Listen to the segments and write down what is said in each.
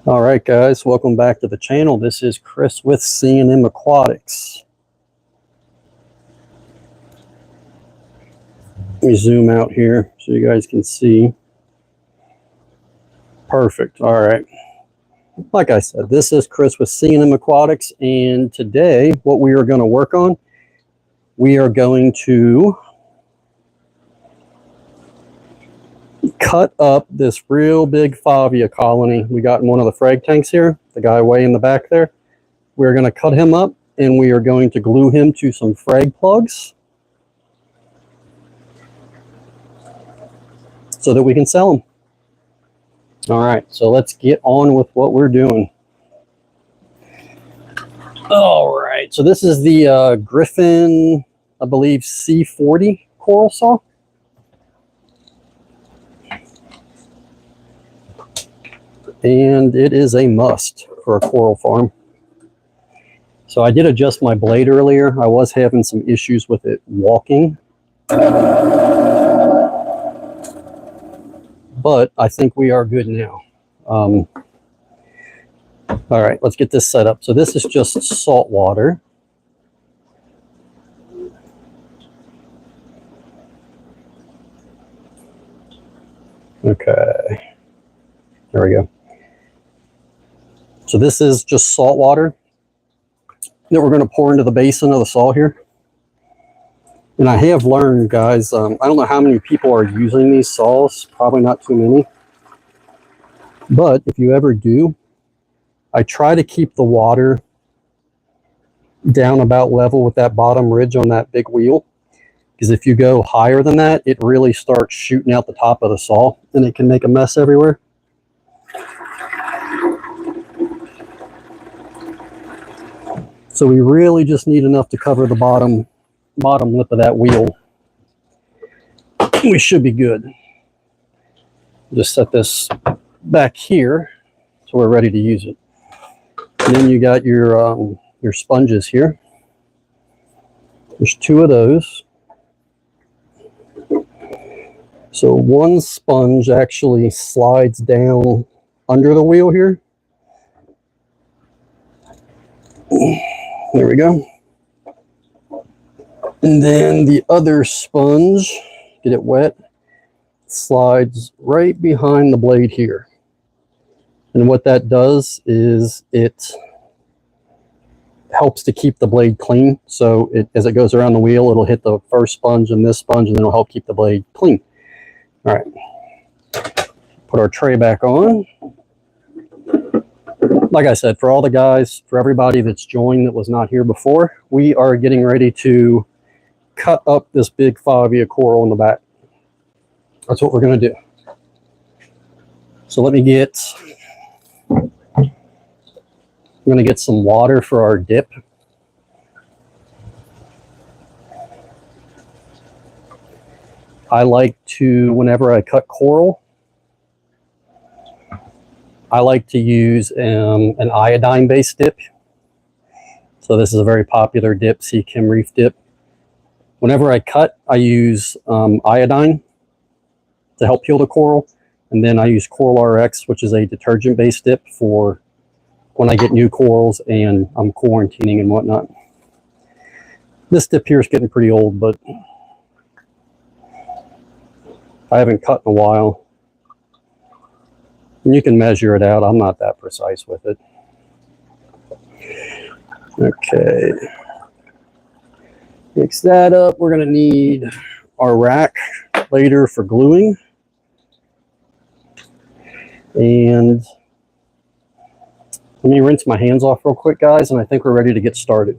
All right, guys, welcome back to the channel. This is Chris with C&M Aquatics. Let me zoom out here so you guys can see. Perfect. All right. Like I said, this is Chris with C&M Aquatics, and today what we are going to work on, we are going to cut up this real big favia colony we got in one of the frag tanks here, the guy way in the back there. We're going to cut him up and we are going to glue him to some frag plugs so that we can sell them. All right, so let's get on with what we're doing. All right, so this is the Griffin, I believe, C40 coral saw. And it is a must for a coral farm. So I did adjust my blade earlier. I was having some issues with it walking. But I think we are good now. All right, let's get this set up. So this is just salt water. Okay, there we go. So this is just salt water that we're going to pour into the basin of the saw here. And I have learned, guys, I don't know how many people are using these saws, probably not too many. But if you ever do, I try to keep the water down about level with that bottom ridge on that big wheel. Because if you go higher than that, it really starts shooting out the top of the saw and it can make a mess everywhere. So we really just need enough to cover the bottom lip of that wheel. We should be good. Just set this back here so we're ready to use it. And then you got your sponges here. There's two of those. So one sponge actually slides down under the wheel here. There we go. And then the other sponge, get it wet, slides right behind the blade here. And what that does is it helps to keep the blade clean. So as it goes around the wheel, it'll hit the first sponge and this sponge, and then it'll help keep the blade clean. All right, put our tray back on. Like I said, for all the guys, for everybody that's joined that was not here before, we are getting ready to cut up this big favia coral in the back. That's what we're going to do. So let me get, I'm going to get some water for our dip. I like to, whenever I cut coral, I like to use an iodine-based dip. So this is a very popular dip, sea chem reef dip. Whenever I cut, I use iodine to help heal the coral. And then I use Coral RX, which is a detergent-based dip for when I get new corals and I'm quarantining and whatnot. This dip here is getting pretty old, but I haven't cut in a while. And you can measure it out. I'm not that precise with it. Okay. Mix that up. We're going to need our rack later for gluing. And let me rinse my hands off real quick, guys, and I think we're ready to get started.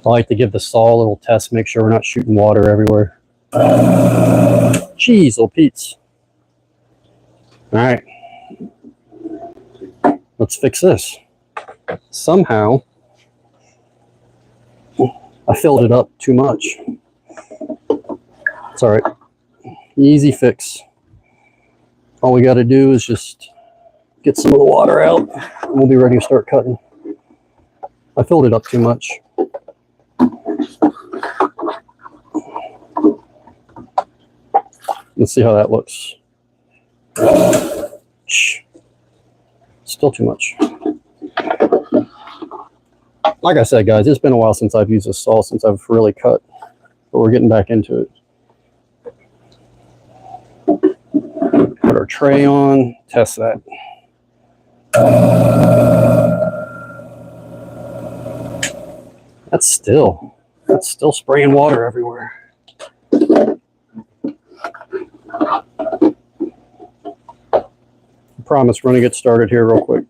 I like to give the saw a little test, make sure we're not shooting water everywhere. Jeez, old Pete's. All right. Let's fix this. Somehow, I filled it up too much. It's all right. Easy fix. All we got to do is just get some of the water out, and we'll be ready to start cutting. I filled it up too much. Let's see how that looks. Still too much. Like I said, guys, it's been a while since I've used this saw, since I've really cut, but we're getting back into it. Put our tray on, test that. That's still spraying water everywhere. I promise we're gonna get started here real quick.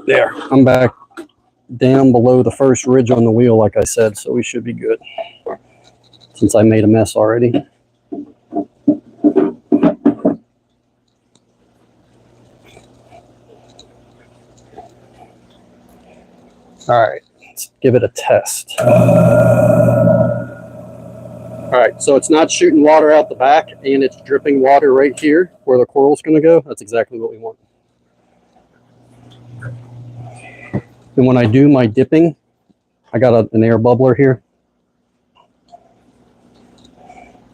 There, I'm back down below the first ridge on the wheel, like I said, so we should be good, since I made a mess already. All right, let's give it a test. All right, so it's not shooting water out the back, and it's dripping water right here where the coral's gonna go. That's exactly what we want. And when I do my dipping, I got an air bubbler here.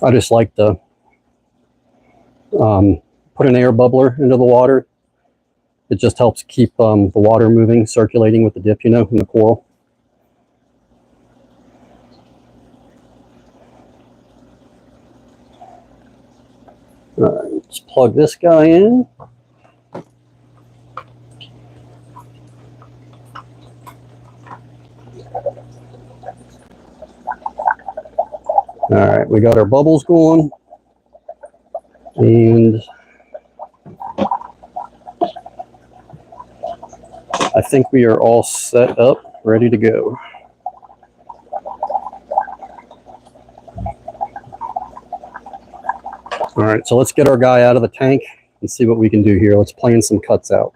I just like to put an air bubbler into the water. It just helps keep the water moving, circulating with the dip, you know, in the coral. All right, let's plug this guy in. All right, we got our bubbles going, and I think we are all set up, ready to go. All right, so let's get our guy out of the tank and see what we can do here. Let's plan some cuts out.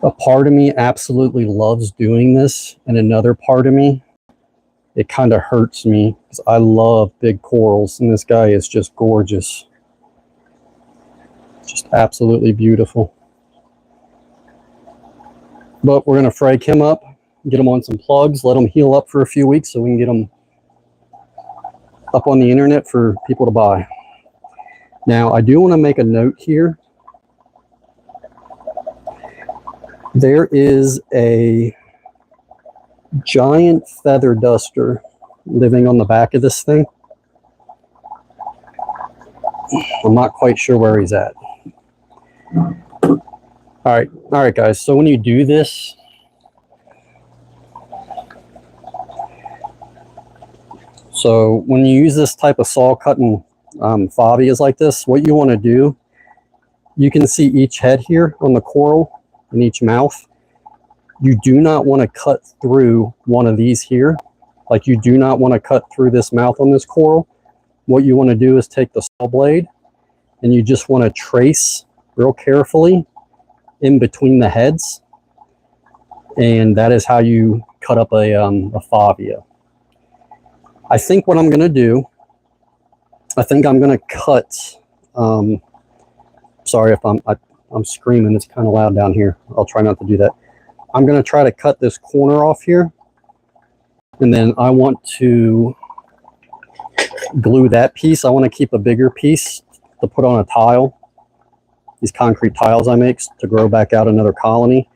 A part of me absolutely loves doing this, and another part of me, it kind of hurts me because I love big corals, and this guy is just gorgeous. Just absolutely beautiful. But we're going to frag him up, get him on some plugs, let him heal up for a few weeks so we can get him up on the internet for people to buy. Now, I do want to make a note here. There is a giant feather duster living on the back of this thing. I'm not quite sure where he's at. All right, guys. So when you do this, so when you use this type of saw cutting favias like this, what you want to do, you can see each head here on the coral in each mouth. You do not want to cut through one of these here. Like, you do not want to cut through this mouth on this coral. What you want to do is take the saw blade and you just want to trace real carefully in between the heads, and that is how you cut up a favia. I think what I'm going to do, I think I'm going to cut, sorry if I'm screaming, it's kind of loud down here. I'll try not to do that. I'm going to try to cut this corner off here, and then I want to glue that piece. I want to keep a bigger piece to put on a tile, these concrete tiles I make to grow back out another colony.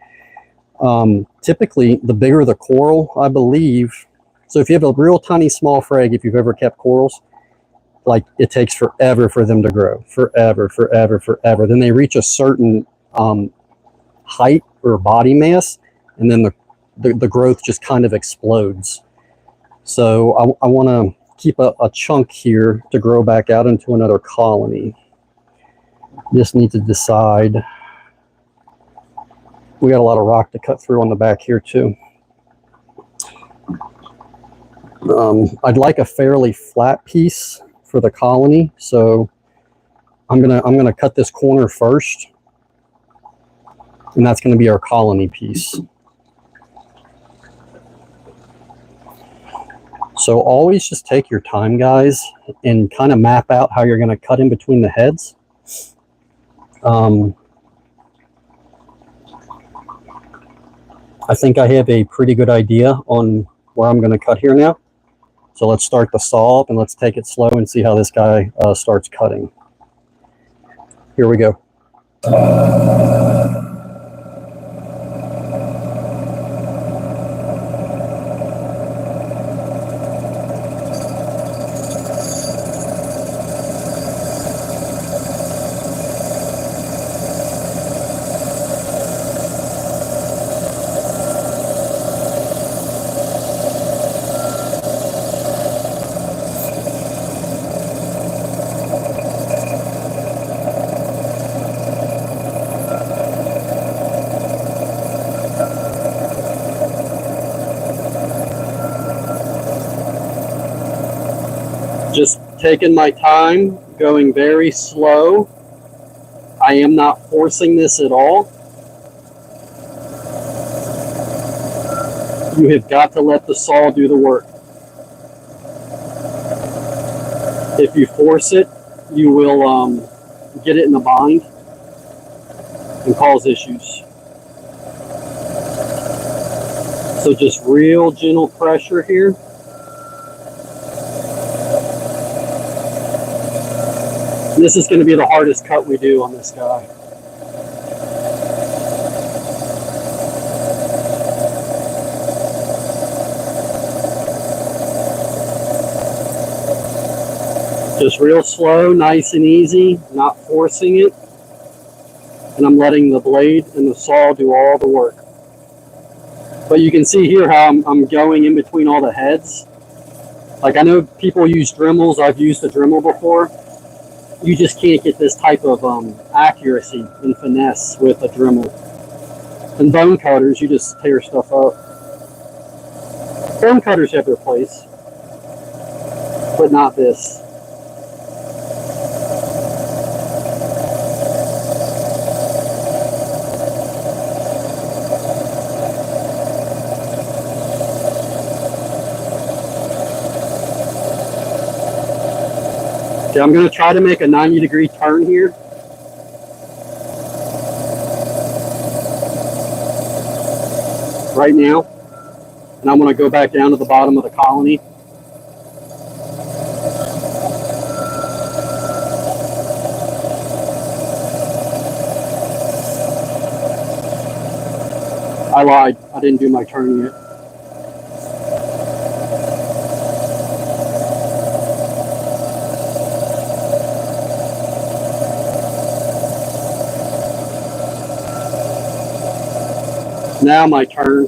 Typically, the bigger the coral, I believe, so if you have a real tiny small frag, if you've ever kept corals, like, it takes forever for them to grow, forever. Then they reach a certain height or body mass, and then the growth just kind of explodes. So I want to keep a chunk here to grow back out into another colony. Just need to decide. We got a lot of rock to cut through on the back here too. I'd like a fairly flat piece for the colony, so I'm gonna cut this corner first, and that's gonna be our colony piece. So always just take your time, guys, and kind of map out how you're going to cut in between the heads. I think I have a pretty good idea on where I'm going to cut here now. So let's start the saw up and let's take it slow and see how this guy starts cutting. Here we go. Just taking my time, going very slow. I am not forcing this at all. You have got to let the saw do the work. If you force it, you will get it in a bind and cause issues. So just real gentle pressure here. This is going to be the hardest cut we do on this guy. Just real slow, nice and easy, not forcing it. And I'm letting the blade and the saw do all the work. But you can see here how I'm going in between all the heads. Like, I know people use Dremels. I've used a Dremel before. You just can't get this type of accuracy and finesse with a Dremel. And bone cutters, you just tear stuff up. Bone cutters have their place, but not this. Okay, I'm going to try to make a 90-degree turn here. Right now. And I'm going to go back down to the bottom of the colony. I lied. I didn't do my turn yet. Now my turn.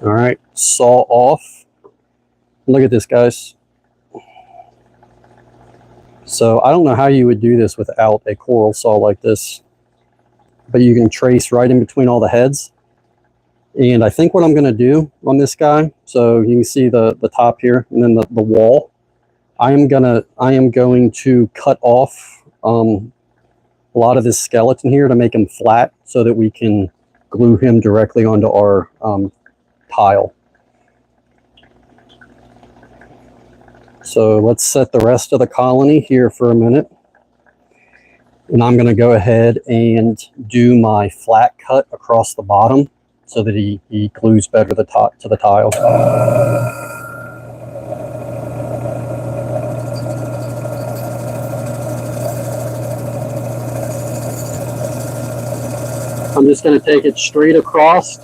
All right, saw off. Look at this, guys. So I don't know how you would do this without a coral saw like this, but you can trace right in between all the heads. And I think what I'm going to do on this guy, so you can see the top here and then the wall. I am going to cut off a lot of this skeleton here to make him flat so that we can glue him directly onto our tile. So let's set the rest of the colony here for a minute. And I'm going to go ahead and do my flat cut across the bottom so that he glues better to the tile. I'm just going to take it straight across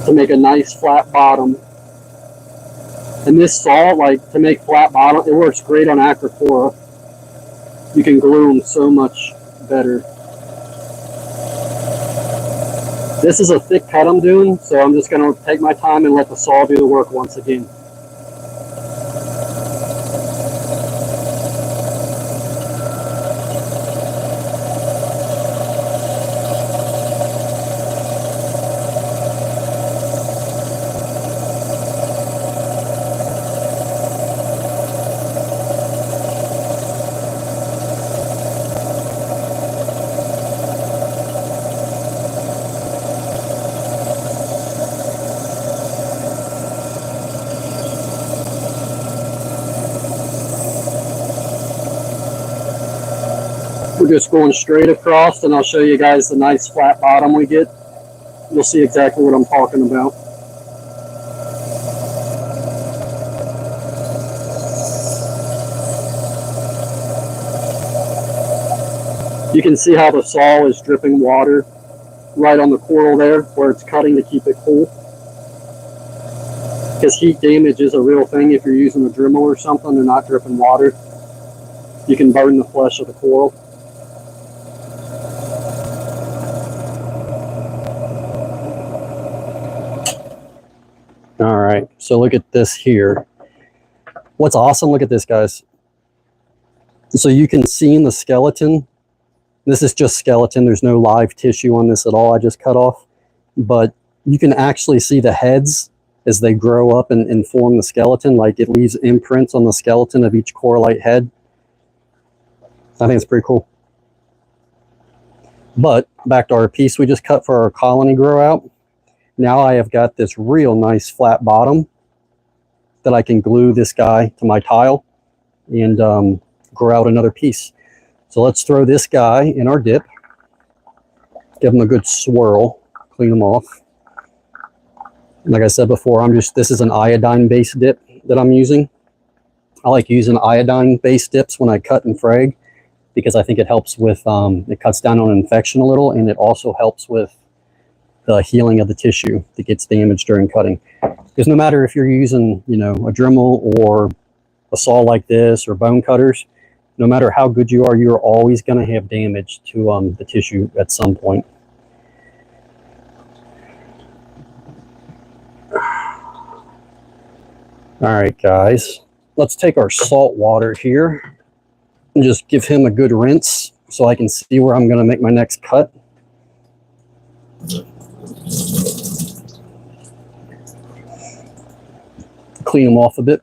to make a nice flat bottom. And this saw, like, to make flat bottom, it works great on Acropora. You can glue them so much better. This is a thick cut I'm doing, so I'm just going to take my time and let the saw do the work once again. We're just going straight across, and I'll show you guys the nice flat bottom we get. You'll see exactly what I'm talking about. You can see how the saw is dripping water right on the coral there where it's cutting to keep it cool. Because heat damage is a real thing. If you're using a Dremel or something and not dripping water, you can burn the flesh of the coral. All right, so look at this here. What's awesome, look at this, guys. So you can see in the skeleton, this is just skeleton, there's no live tissue on this at all, I just cut off. But you can actually see the heads as they grow up and form the skeleton, like it leaves imprints on the skeleton of each coralite head. I think it's pretty cool. But back to our piece we just cut for our colony grow out. Now I have got this real nice flat bottom that I can glue this guy to my tile and grow out another piece. So let's throw this guy in our dip, give him a good swirl, clean him off. And like I said before, this is an iodine-based dip that I'm using. I like using iodine-based dips when I cut and frag because I think it helps with, it cuts down on infection a little, and it also helps with the healing of the tissue that gets damaged during cutting. Because no matter if you're using, you know, a Dremel or a saw like this or bone cutters, no matter how good you are, you're always going to have damage to the tissue at some point. All right, guys, let's take our salt water here and just give him a good rinse so I can see where I'm going to make my next cut. Clean them off a bit.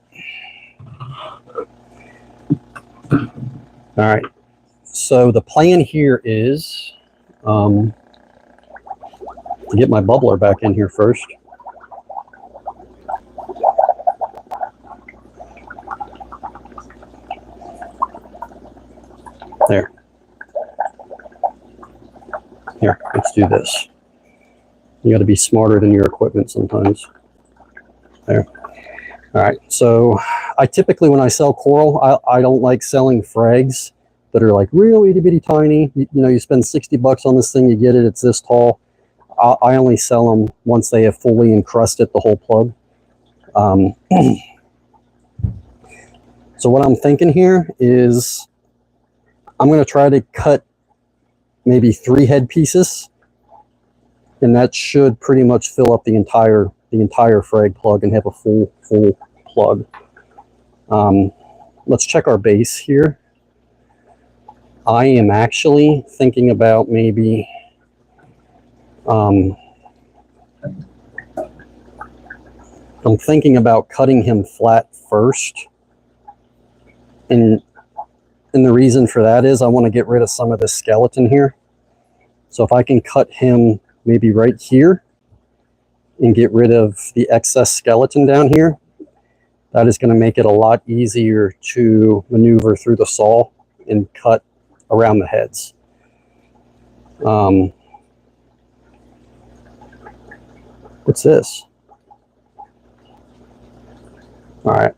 All right, so the plan here is to get my bubbler back in here first. There. Here, let's do this. You got to be smarter than your equipment sometimes. There. All right, so I typically, when I sell coral, I don't like selling frags that are like real itty bitty tiny. You know, you spend 60 bucks on this thing, you get it, it's this tall. I only sell them once they have fully encrusted the whole plug. So what I'm thinking here is I'm going to try to cut maybe 3 head pieces, and that should pretty much fill up the entire frag plug and have a full plug. Let's check our base here. I am actually thinking about maybe I'm thinking about cutting him flat first, and the reason for that is I want to get rid of some of this skeleton here. So if I can cut him maybe right here and get rid of the excess skeleton down here, that is going to make it a lot easier to maneuver through the saw and cut around the heads. What's this? All right.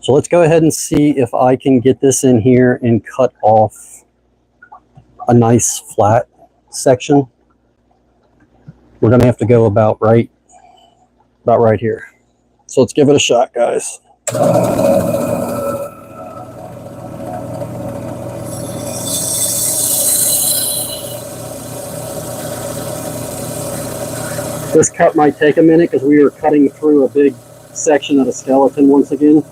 So let's go ahead and see if I can get this in here and cut off a nice flat section. We're going to have to go about right here. So let's give it a shot, guys. This cut might take a minute because we are cutting through a big section of the skeleton once again.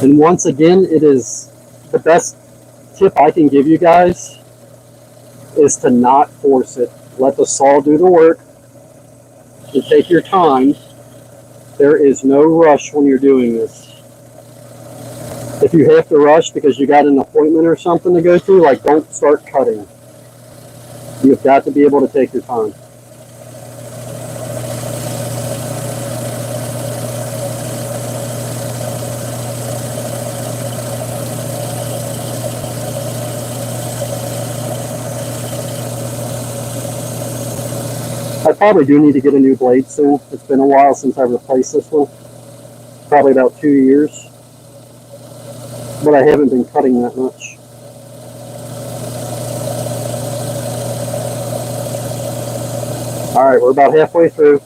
And once again, it is the best tip I can give you guys is to not force it. Let the saw do the work and take your time. There is no rush when you're doing this. If you have to rush because you got an appointment or something to go to, like, don't start cutting. You've got to be able to take your time. I probably do need to get a new blade soon. It's been a while since I replaced this one. Probably about 2 years. But I haven't been cutting that much. Alright, we're about halfway through.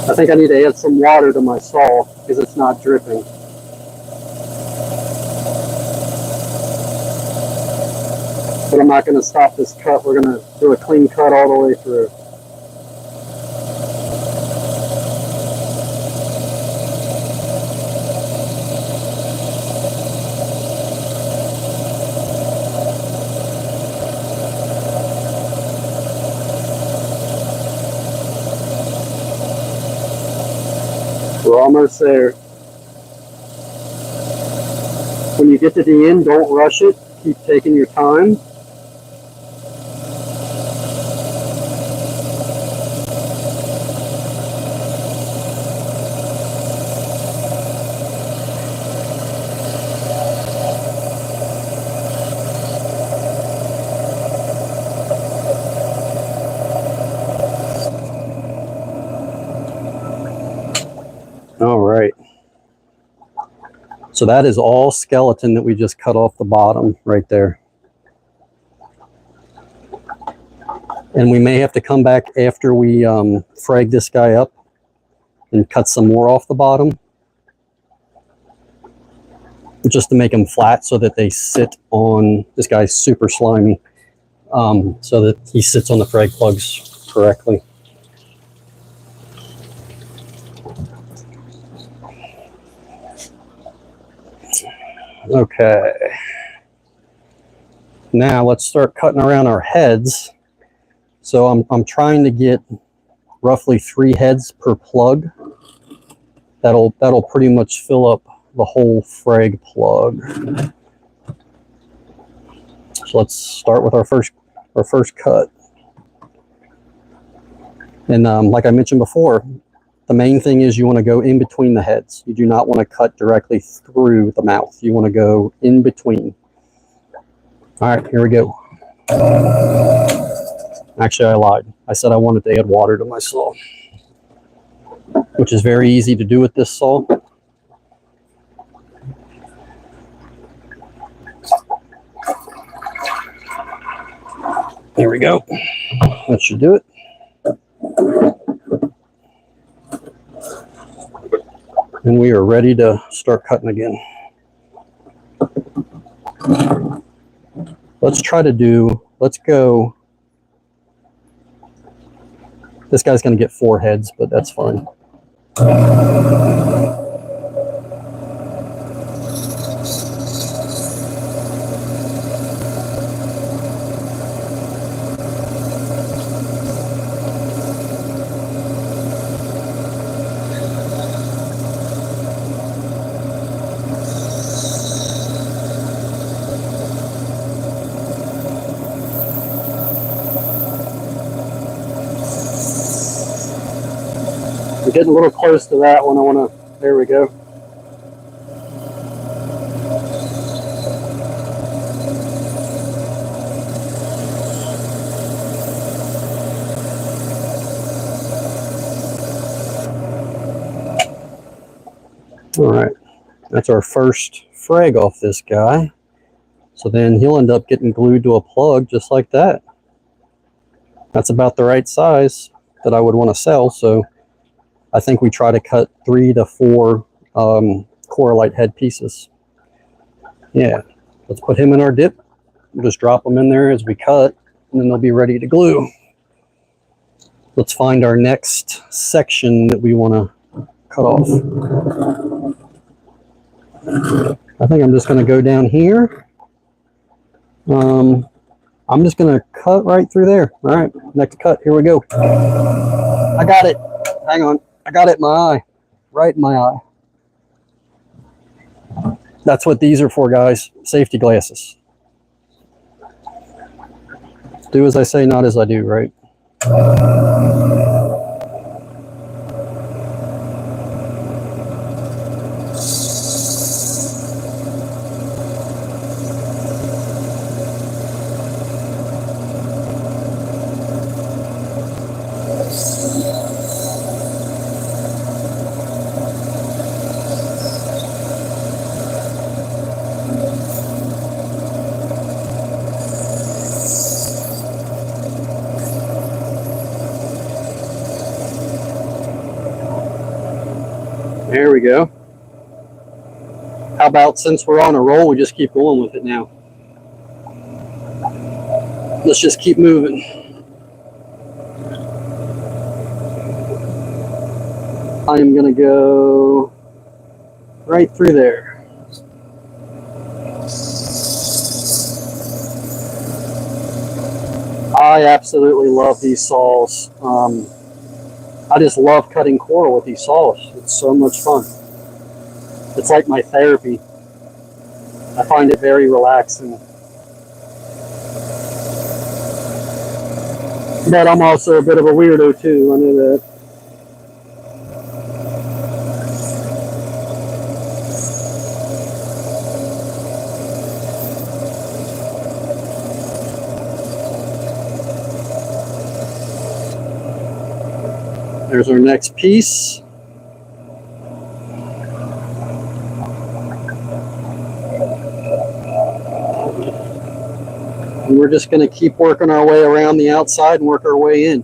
I think I need to add some water to my saw because it's not dripping. But I'm not going to stop this cut. We're going to do a clean cut all the way through. We're almost there. When you get to the end, don't rush it. Keep taking your time. All right. So that is all skeleton that we just cut off the bottom right there. And we may have to come back after we frag this guy up and cut some more off the bottom, just to make them flat so that they sit on, this guy's super slimy, so that he sits on the frag plugs correctly. Okay. Now let's start cutting around our heads. So I'm trying to get roughly 3 heads per plug. That'll pretty much fill up the whole frag plug. So let's start with our first cut. And like I mentioned before, the main thing is you want to go in between the heads. You do not want to cut directly through the mouth. You want to go in between. All right, here we go. Actually, I lied. I said I wanted to add water to my saw, which is very easy to do with this saw. There we go. That should do it. And we are ready to start cutting again. Let's go. This guy's going to get 4 heads, but that's fine. getting a little close to that one. I want to, there we go. All right, that's our first frag off this guy. So then he'll end up getting glued to a plug just like that. That's about the right size that I would want to sell. So I think we try to cut 3 to 4 coralite head pieces. Yeah, let's put him in our dip. We'll just drop them in there as we cut, and then they'll be ready to glue. Let's find our next section that we want to cut off. I think I'm just going to go down here. I'm just going to cut right through there. All right, next cut. Here we go. I got it. Hang on. I got it in my eye. Right in my eye. That's what these are for, guys. Safety glasses. Do as I say, not as I do, right? There we go. How about, since we're on a roll, we just keep going with it now. Let's just keep moving. I am going to go right through there. I absolutely love these saws. I just love cutting coral with these saws. It's so much fun. It's like my therapy. I find it very relaxing. But I'm also a bit of a weirdo too, I know that. There's our next piece. And we're just going to keep working our way around the outside and work our way in.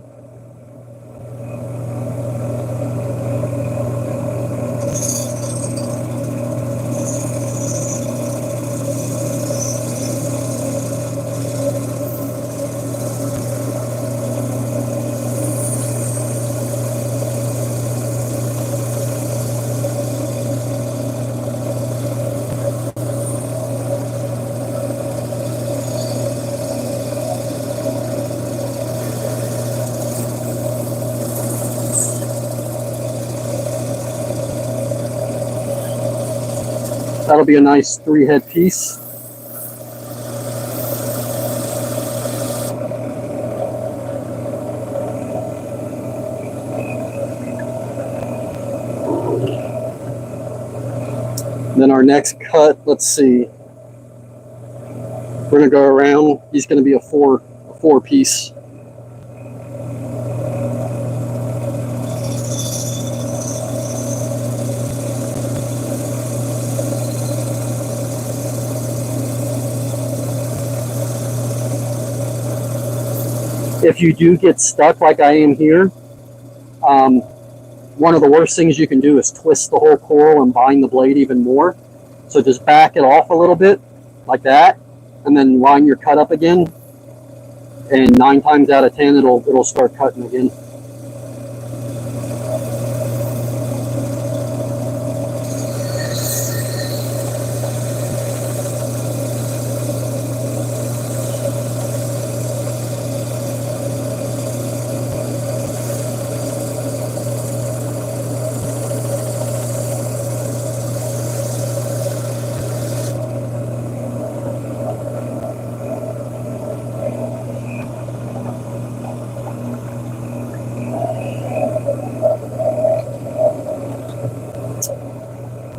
That'll be a nice 3-head piece. Then our next cut, let's see. We're gonna go around. He's gonna be a four piece. If you do get stuck like I am here, one of the worst things you can do is twist the whole coral and bind the blade even more. So just back it off a little bit, like that, and then line your cut up again. And 9 times out of 10, it'll start cutting again.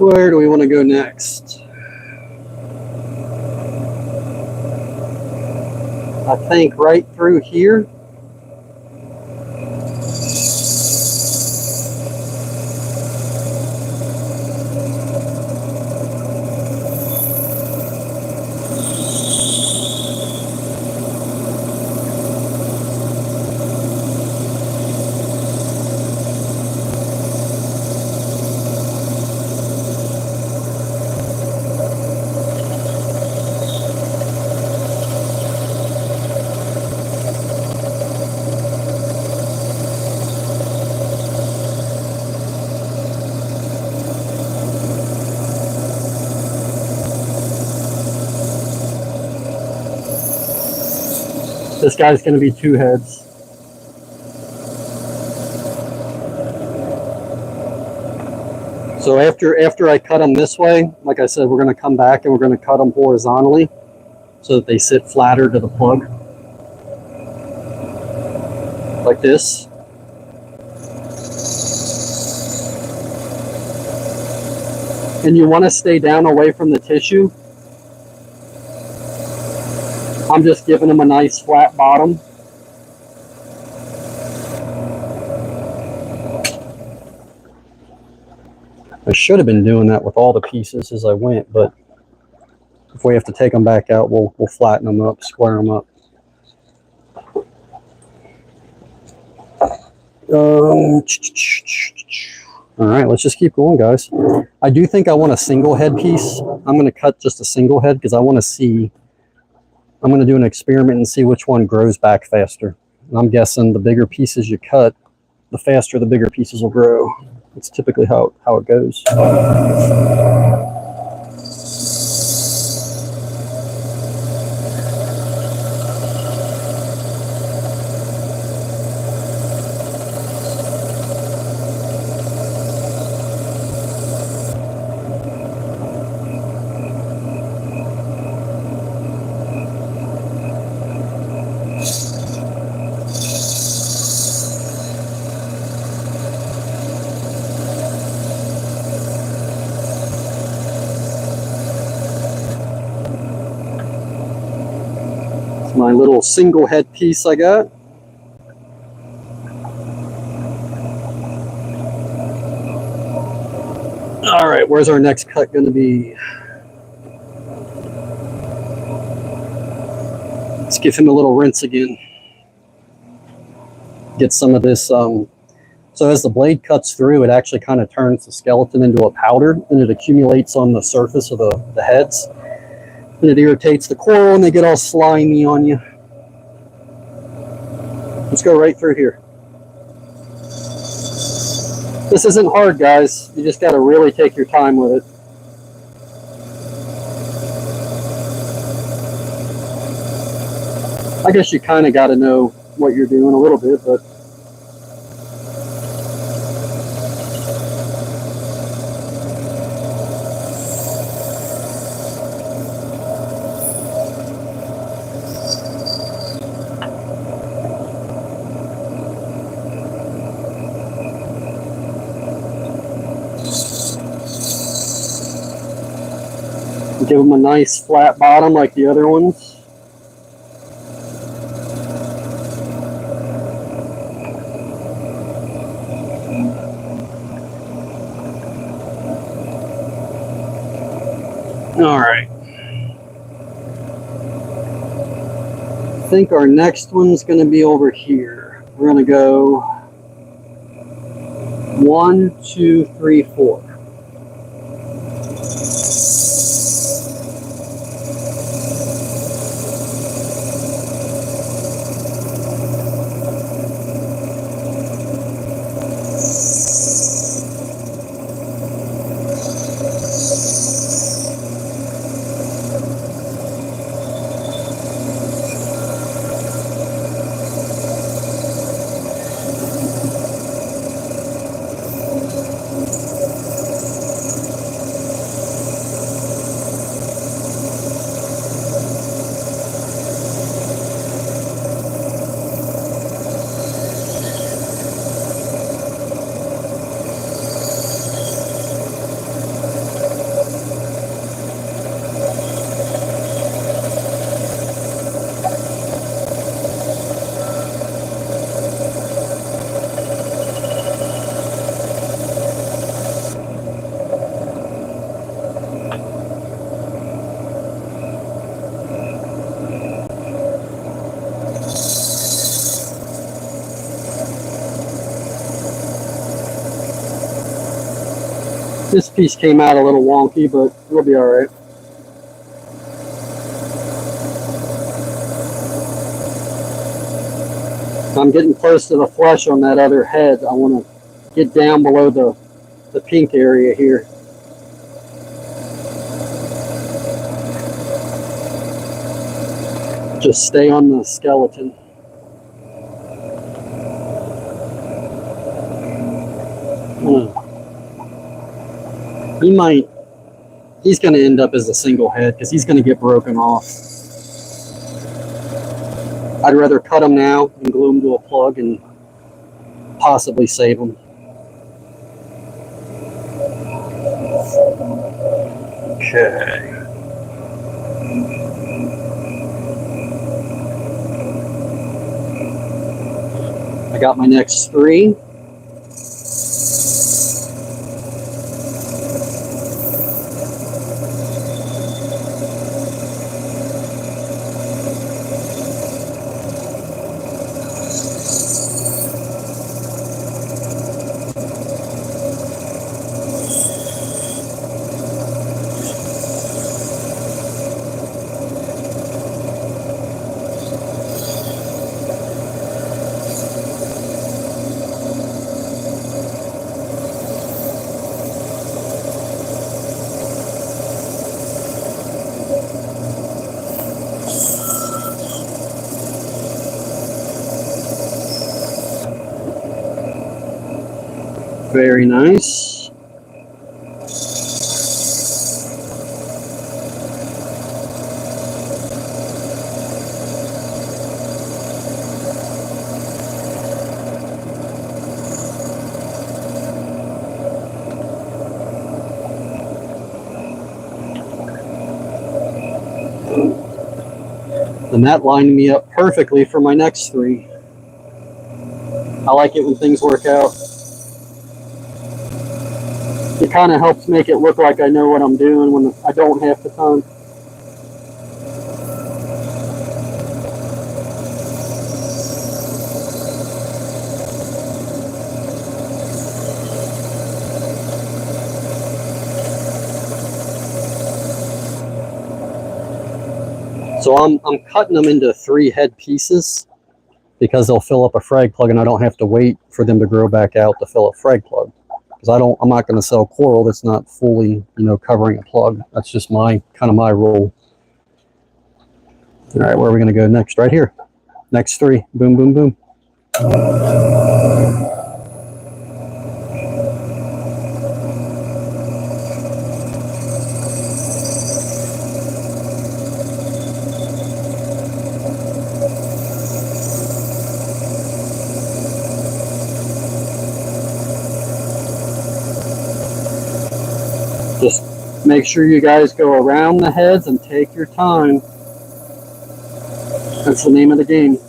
Where do we want to go next? I think right through here. This guy's going to be 2 heads. So after I cut them this way, like I said, we're going to come back and we're going to cut them horizontally so that they sit flatter to the plug. Like this. And you want to stay down away from the tissue. I'm just giving them a nice flat bottom. I should have been doing that with all the pieces as I went, but if we have to take them back out, we'll flatten them up, square them up. All right, let's just keep going, guys. I do think I want a single head piece. I'm going to cut just a single head because I want to see. I'm going to do an experiment and see which one grows back faster. And I'm guessing the bigger pieces you cut, the faster the bigger pieces will grow. It's typically how it goes. My little single head piece I got. All right, where's our next cut going to be? Let's give him a little rinse again. Get some of this. So as the blade cuts through, it actually kind of turns the skeleton into a powder, and it accumulates on the surface of the heads. And it irritates the coral and they get all slimy on you. Let's go right through here. This isn't hard, guys. You just got to really take your time with it. I guess you kind of got to know what you're doing a little bit, but give them a nice flat bottom like the other ones. All right. I think our next one's going to be over here. We're going to go 1, 2, 3, 4. This piece came out a little wonky, but it'll be all right. I'm getting close to the flesh on that other head. I want to get down below the pink area here. Just stay on the skeleton. He's going to end up as a single head because he's going to get broken off. I'd rather cut him now and glue him to a plug and possibly save him. Okay. I got my next 3. Very nice. And that lined me up perfectly for my next 3. I like it when things work out. It kind of helps make it look like I know what I'm doing when I don't have the time. So I'm cutting them into 3 head pieces because they'll fill up a frag plug and I don't have to wait for them to grow back out to fill a frag plug. Because I'm not going to sell coral that's not fully, covering a plug. That's just my rule. All right, where are we going to go next? Right here. Next 3. Boom, boom, boom. Just make sure you guys go around the heads and take your time. That's the name of the game.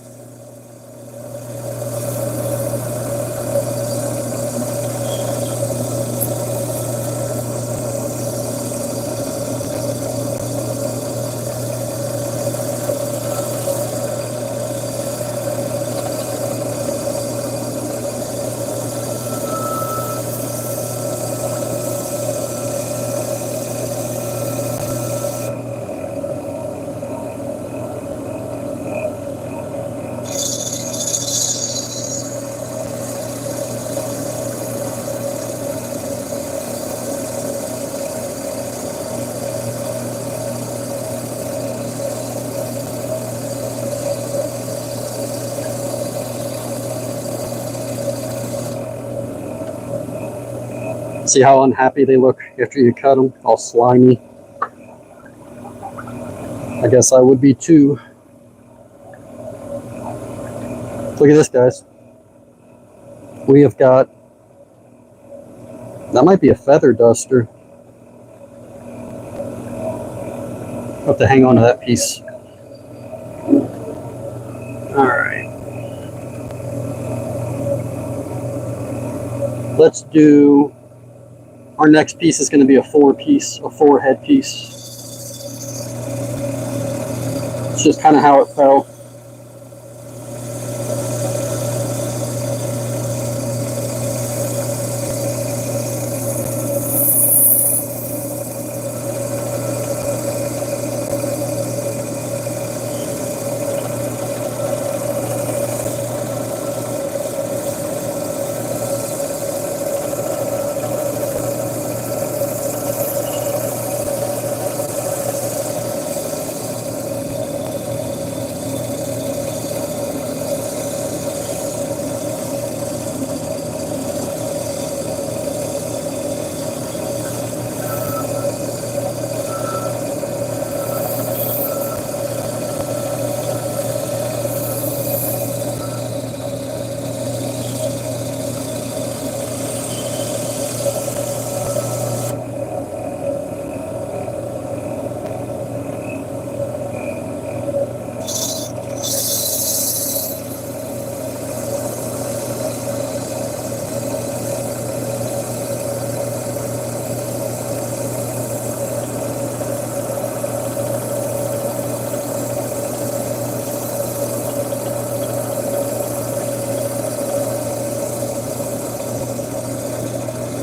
See how unhappy they look after you cut them? All slimy. I guess I would be too. Look at this, guys. We have got, that might be a feather duster. I'll have to hang on to that piece. All right. Let's do, our next piece is going to be a 4-head piece. It's just kind of how it fell.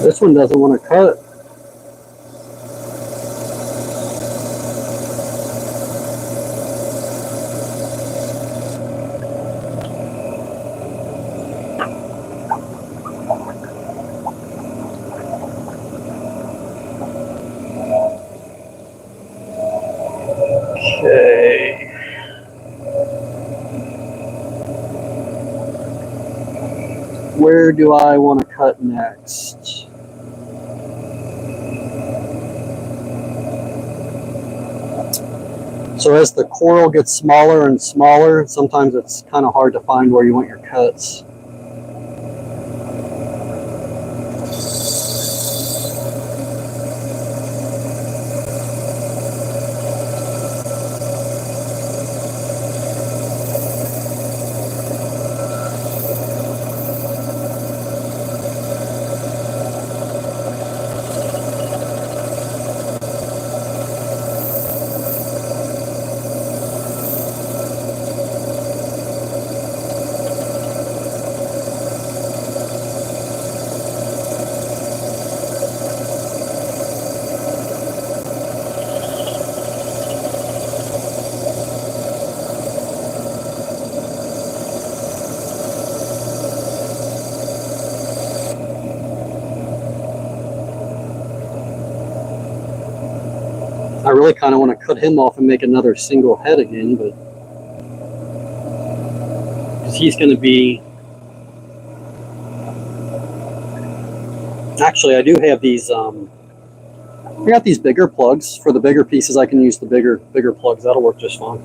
This one doesn't want to cut. Okay. Where do I want to cut next? So as the coral gets smaller and smaller, sometimes it's kind of hard to find where you want your cuts. I really kind of want to cut him off and make another single head again, but because he's going to be... Actually, I do have these, I got these bigger plugs. For the bigger pieces, I can use the bigger plugs. That'll work just fine.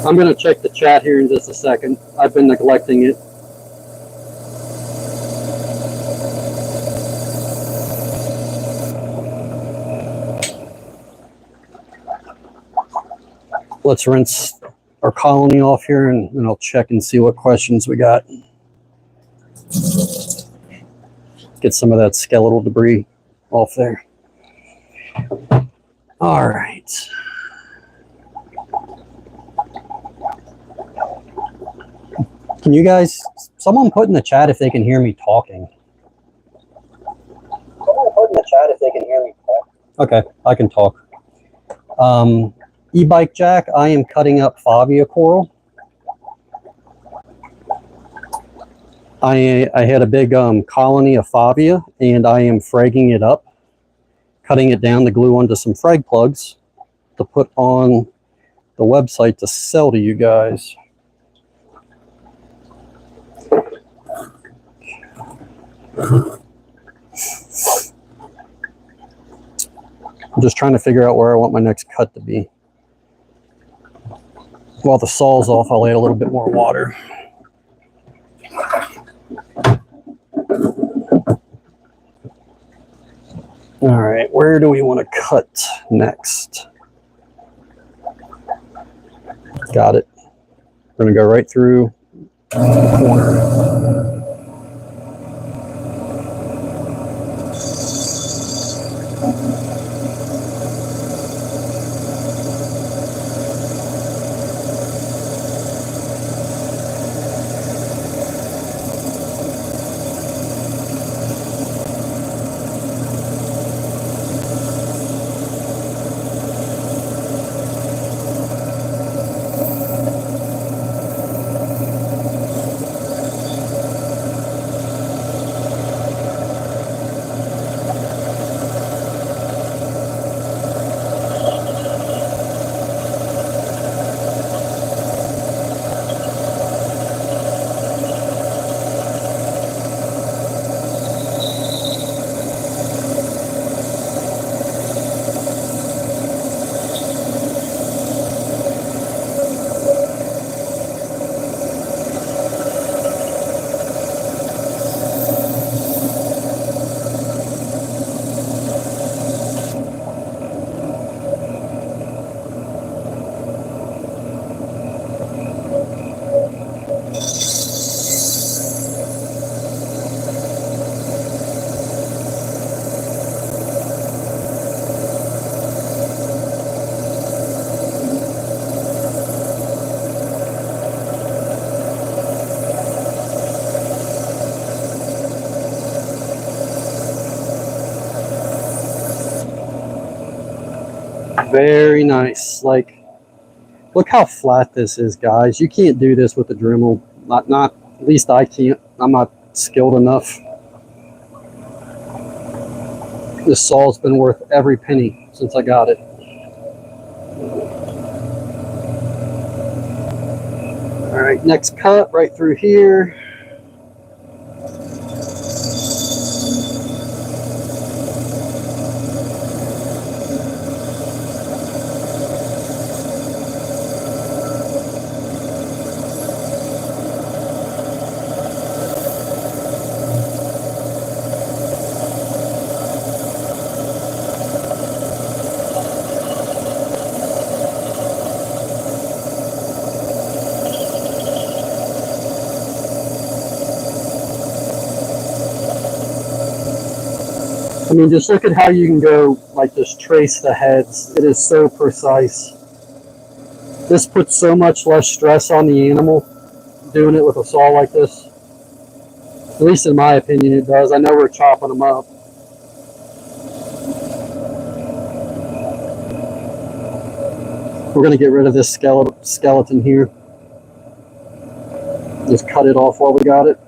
I'm going to check the chat here in just a second. I've been neglecting it. Let's rinse our colony off here, and I'll check and see what questions we got. Get some of that skeletal debris off there. All right. Can you guys, someone put in the chat if they can hear me talking. Someone put in the chat if they can hear me talk. Okay, I can talk. E-bike Jack, I am cutting up favia coral. I had a big colony of favia, and I am fragging it up, cutting it down to glue onto some frag plugs to put on the website to sell to you guys. I'm just trying to figure out where I want my next cut to be. While the saw's off, I'll add a little bit more water. All right, where do we want to cut next? Got it. We're going to go right through the corner. Very nice. Like, look how flat this is, guys. You can't do this with a Dremel. Not at least I can't. I'm not skilled enough. This saw's been worth every penny since I got it. All right, next cut right through here. I mean, just look at how you can go, like, just trace the heads. It is so precise. This puts so much less stress on the animal, doing it with a saw like this. At least in my opinion, it does. I know we're chopping them up. We're going to get rid of this skeleton here. Just cut it off while we got it.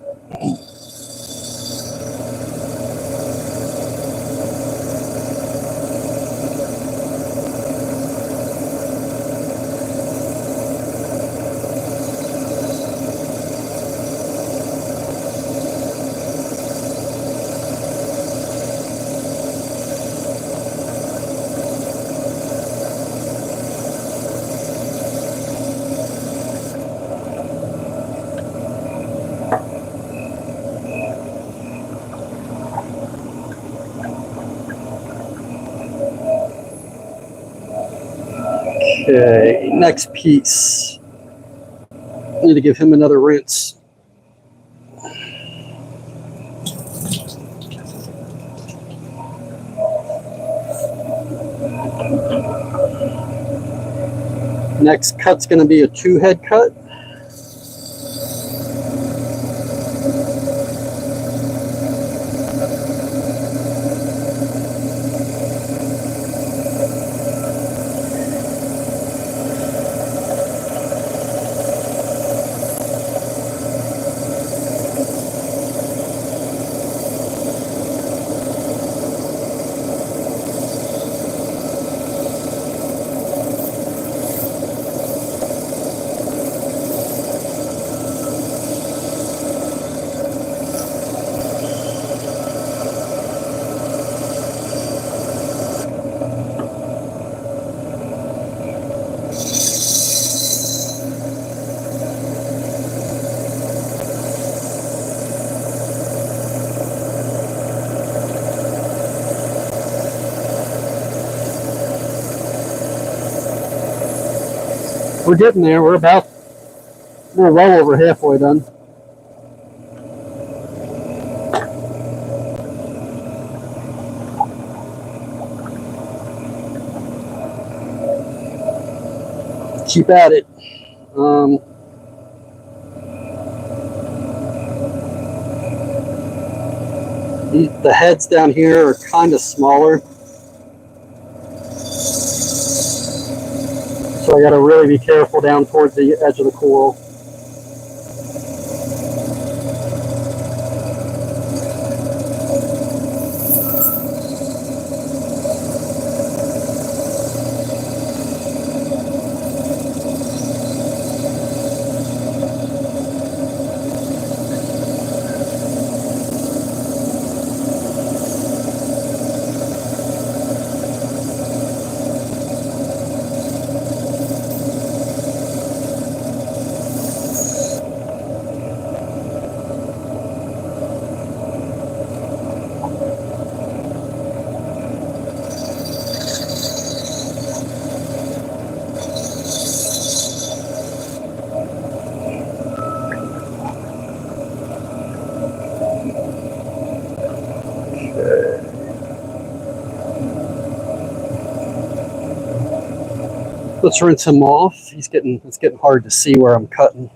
Okay, next piece. Need to give him another rinse. Next cut's going to be a 2-head cut. We're getting there. We're well over halfway done. Keep at it. The heads down here are kind of smaller, so I got to really be careful down towards the edge of the coral. Let's rinse him off. It's getting hard to see where I'm cutting.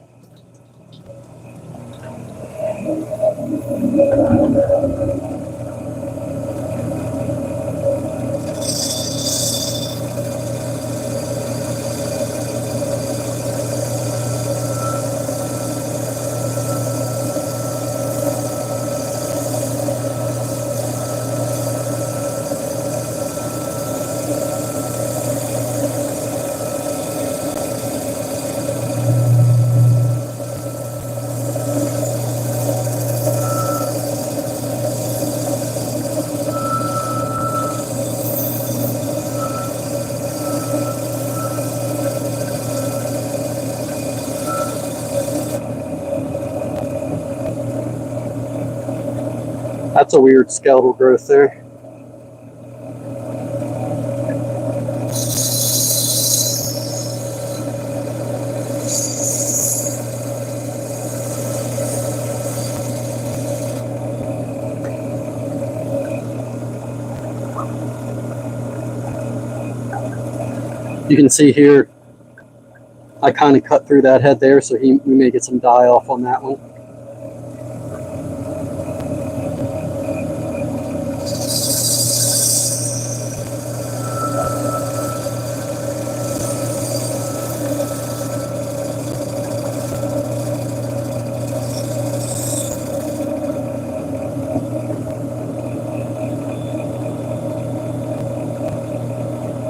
That's a weird skeletal growth there. You can see here, I kind of cut through that head there, so we may get some die off on that one.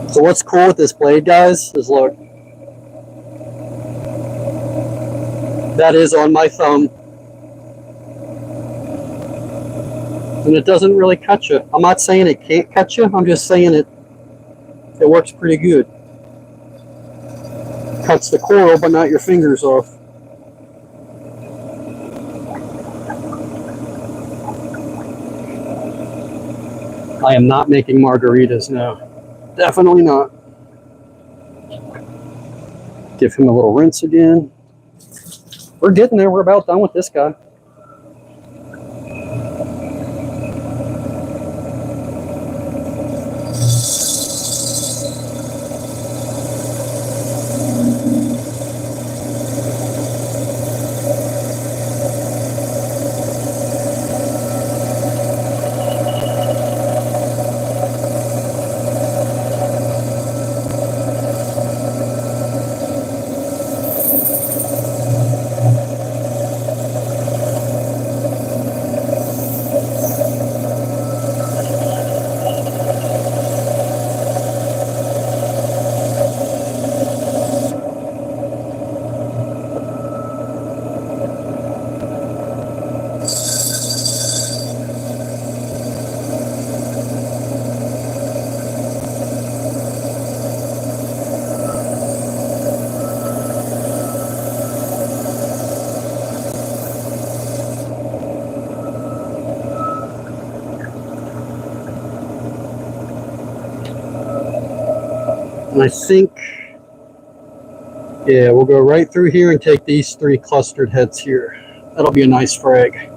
So what's cool with this blade, guys, is look, that is on my thumb, and it doesn't really cut you. I'm not saying it can't cut you, I'm just saying it works pretty good. Cuts the coral, but not your fingers off. I am not making margaritas now. Definitely not. Give him a little rinse again. We're getting there. We're about done with this guy. And I think, yeah, we'll go right through here and take these 3 clustered heads here. That'll be a nice frag.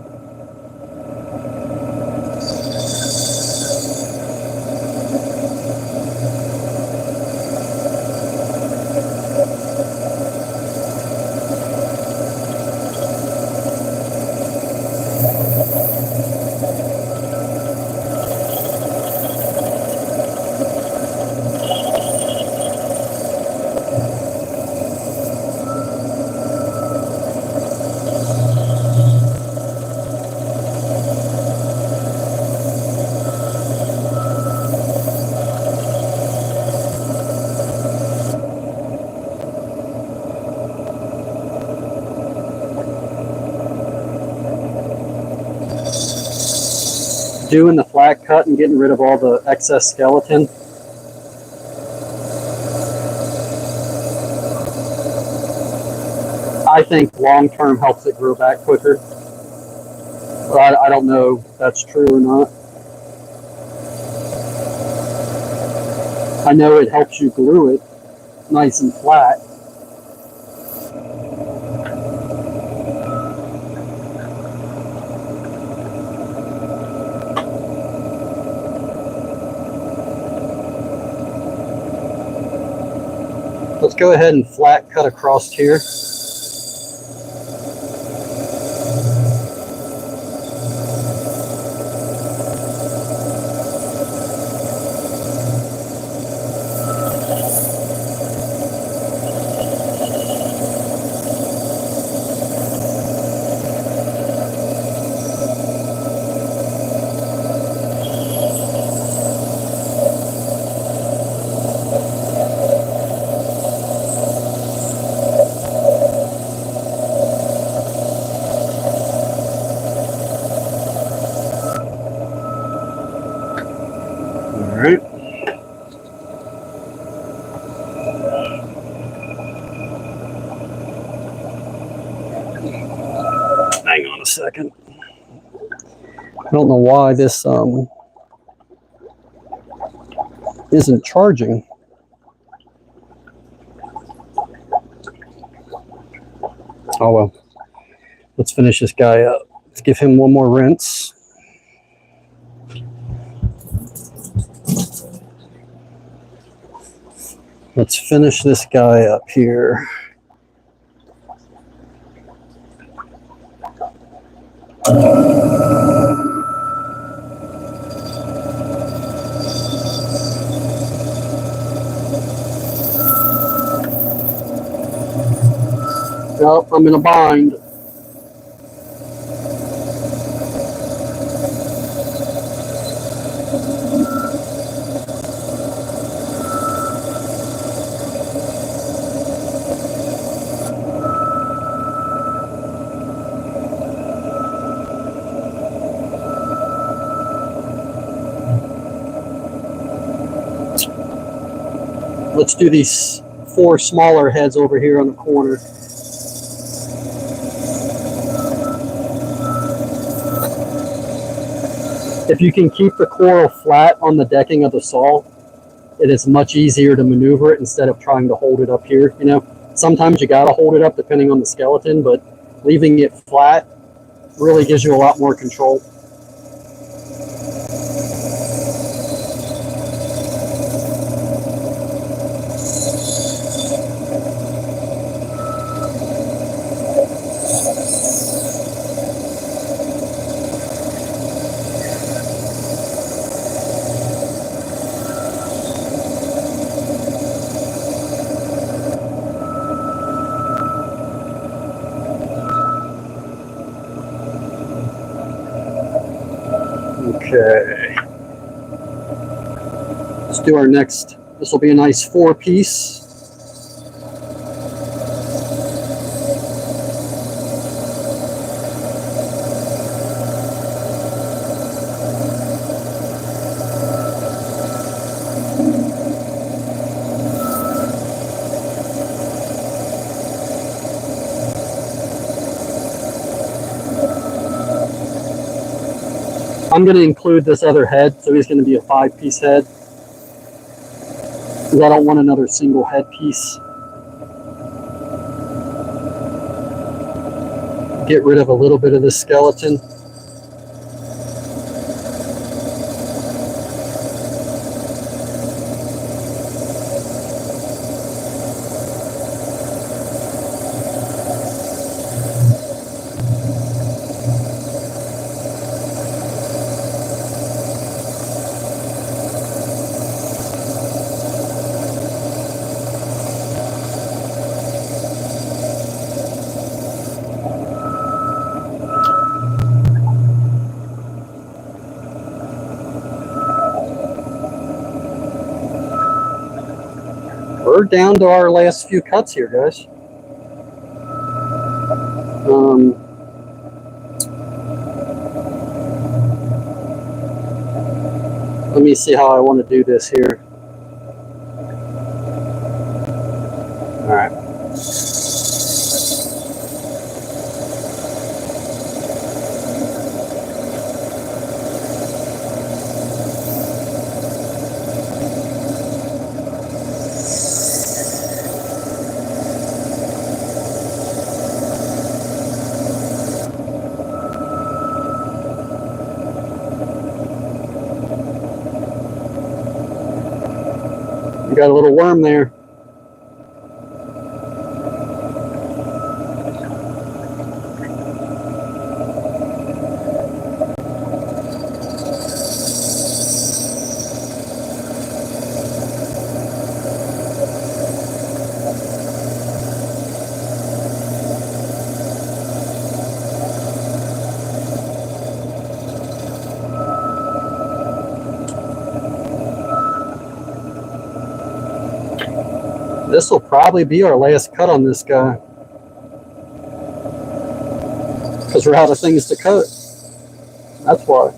Doing the flat cut and getting rid of all the excess skeleton. I think long term helps it grow back quicker. But I don't know if that's true or not. I know it helps you glue it nice and flat. Let's go ahead and flat cut across here. Alright. Hang on a second. I don't know why this isn't charging. Oh well. Let's finish this guy up. Let's give him one more rinse. Let's finish this guy up here. Oh, I'm in a bind. Let's do these 4 smaller heads over here on the corner. If you can keep the coral flat on the decking of the saw, it is much easier to maneuver it instead of trying to hold it up here. You know, sometimes you gotta hold it up depending on the skeleton, but leaving it flat really gives you a lot more control. Okay. Let's do our next. This will be a nice 4-piece. I'm going to include this other head, so he's going to be a 5-piece head, because I don't want another single head piece. Get rid of a little bit of the skeleton. We're down to our last few cuts here, guys. Let me see how I want to do this here. All right. You got a little worm there. This will probably be our last cut on this guy, because we're out of things to cut. That's why.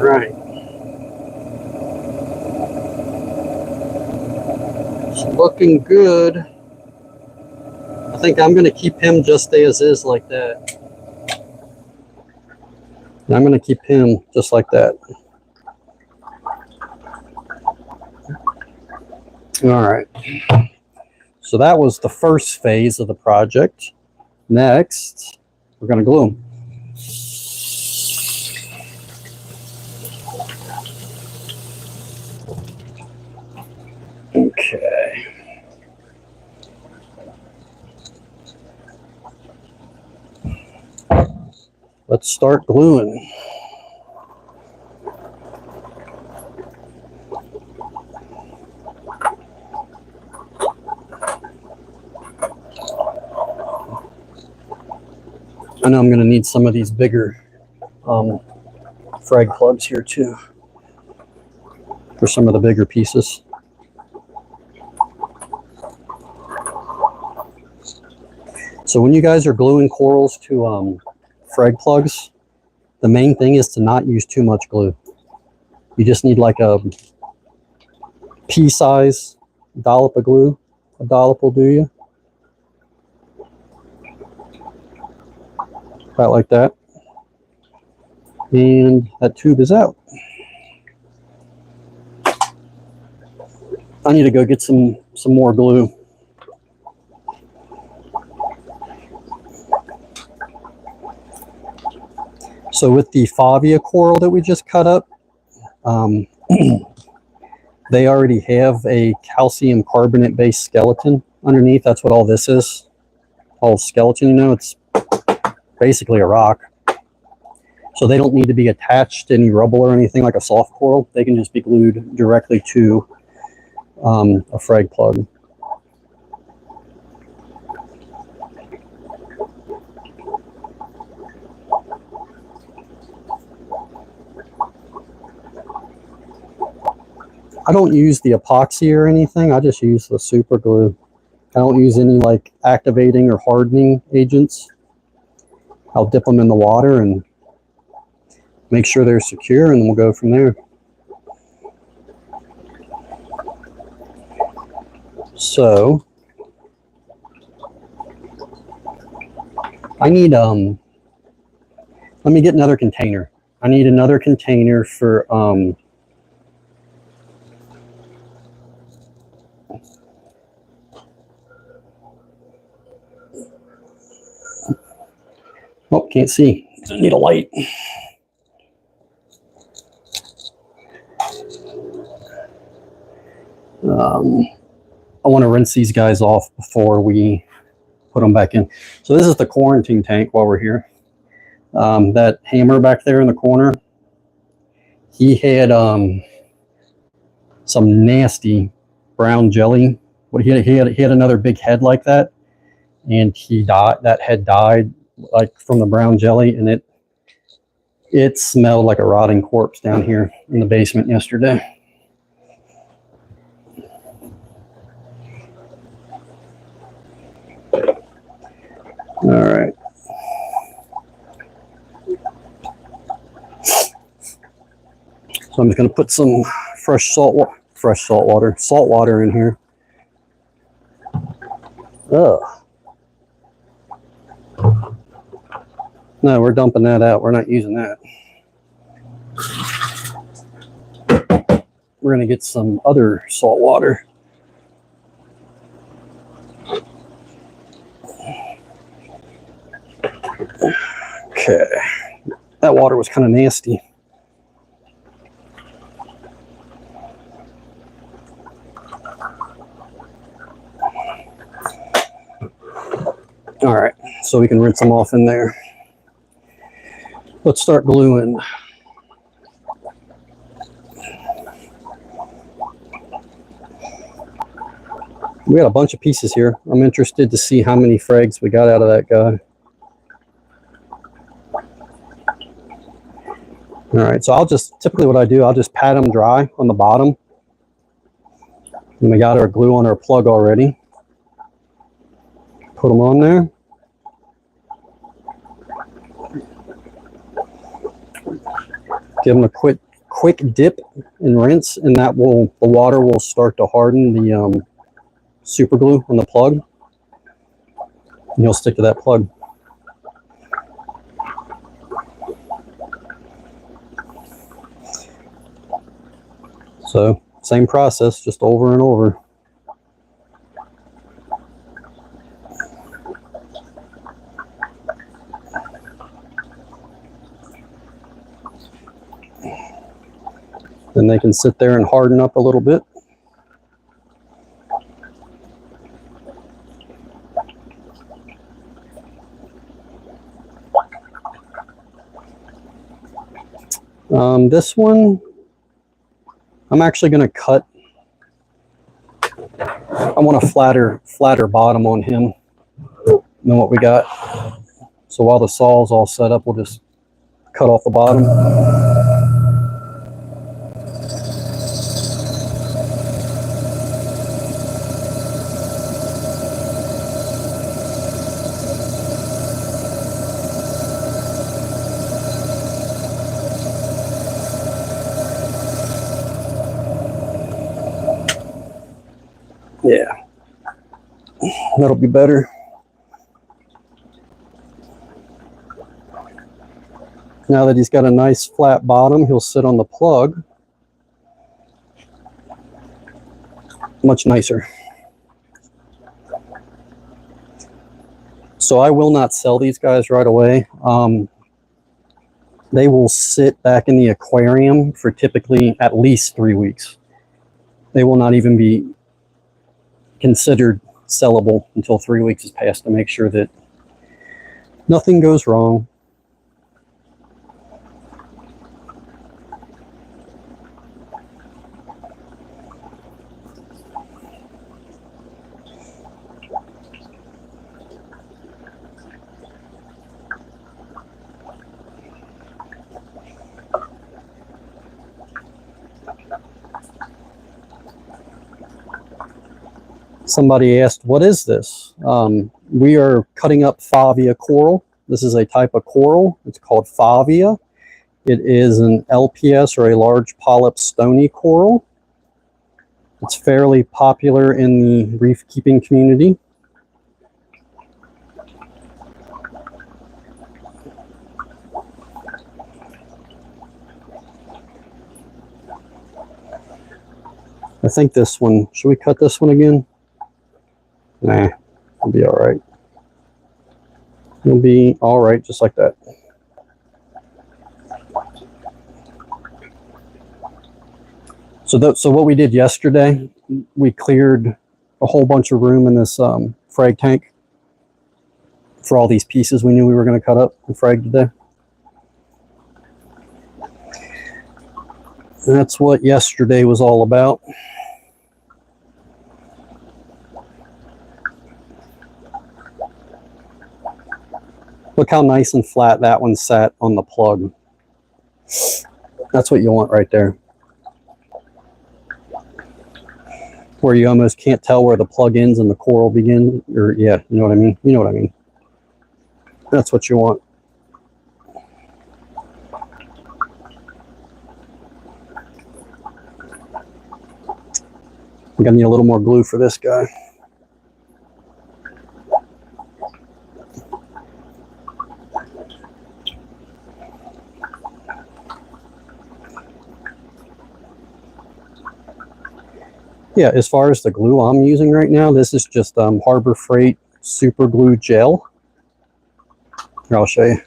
right. It's looking good. I think I'm going to keep him just as is like that. And I'm going to keep him just like that. All right. So that was the first phase of the project. Next, we're going to glue them. Okay. Let's start gluing. I know I'm going to need some of these bigger frag plugs here too for some of the bigger pieces. So when you guys are gluing corals to frag plugs, the main thing is to not use too much glue. You just need like a pea-size dollop of glue. A dollop will do you. About like that. And that tube is out. I need to go get some more glue. So with the favia coral that we just cut up, they already have a calcium carbonate based skeleton underneath. That's what all this is. All skeleton, you know, it's basically a rock. So they don't need to be attached to any rubble or anything like a soft coral. They can just be glued directly to a frag plug. I don't use the epoxy or anything. I just use the super glue. I don't use any like activating or hardening agents. I'll dip them in the water and make sure they're secure, and then we'll go from there. So I need let me get another container. I need another container for oh, can't see. I need a light. I want to rinse these guys off before we put them back in. So this is the quarantine tank while we're here. That hammer back there in the corner, he had some nasty brown jelly. What he had another big head like that, and he died. That head died like from the brown jelly, and it smelled like a rotting corpse down here in the basement yesterday. All right. So I'm just going to put some salt water in here. Ugh. No, we're dumping that out. We're not using that. We're going to get some other salt water. Okay. That water was kind of nasty. All right, so we can rinse them off in there. Let's start gluing. We got a bunch of pieces here. I'm interested to see how many frags we got out of that guy. All right, so typically what I do, I'll just pat them dry on the bottom. And we got our glue on our plug already. Put them on there. Give them a quick quick dip and rinse, and the water will start to harden the super glue on the plug, and you'll stick to that plug. So same process, just over and over. Then they can sit there and harden up a little bit. This one, I'm actually going to cut. I want a flatter bottom on him than what we got. So while the saw's all set up, we'll just cut off the bottom. Yeah, that'll be better. Now that he's got a nice flat bottom, he'll sit on the plug much nicer. So I will not sell these guys right away. They will sit back in the aquarium for typically at least 3 weeks. They will not even be considered sellable until 3 weeks has passed to make sure that nothing goes wrong. Somebody asked, what is this? We are cutting up favia coral. This is a type of coral. It's called favia. It is an LPS, or a large polyp stony coral. It's fairly popular in the reef keeping community. I think this one, should we cut this one again? Nah, it'll be all right. It'll be all right, just like that. So what we did yesterday, we cleared a whole bunch of room in this frag tank for all these pieces we knew we were going to cut up and frag today. And that's what yesterday was all about. Look how nice and flat that one sat on the plug. That's what you want right there. Where you almost can't tell where the plug ends and the coral begins. Or yeah, you know what I mean? You know what I mean. That's what you want. I'm gonna need a little more glue for this guy. Yeah, as far as the glue I'm using right now, this is just Harbor Freight super glue gel. Here, I'll show you.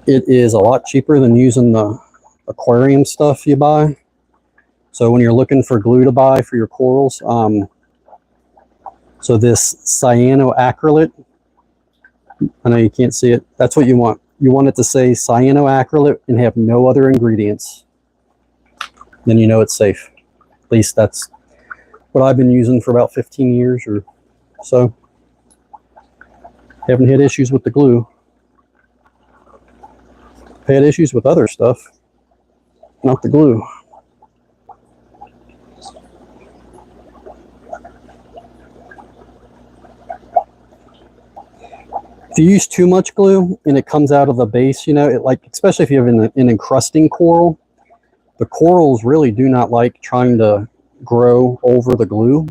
It is a lot cheaper than using the aquarium stuff you buy. So when you're looking for glue to buy for your corals, so this cyanoacrylate, I know you can't see it, that's what you want. You want it to say cyanoacrylate and have no other ingredients. Then you know it's safe. At least that's what I've been using for about 15 years or so. Haven't had issues with the glue. Had issues with other stuff, not the glue. If you use too much glue and it comes out of the base, you know, it like, especially if you have an encrusting coral, the corals really do not like trying to grow over the glue.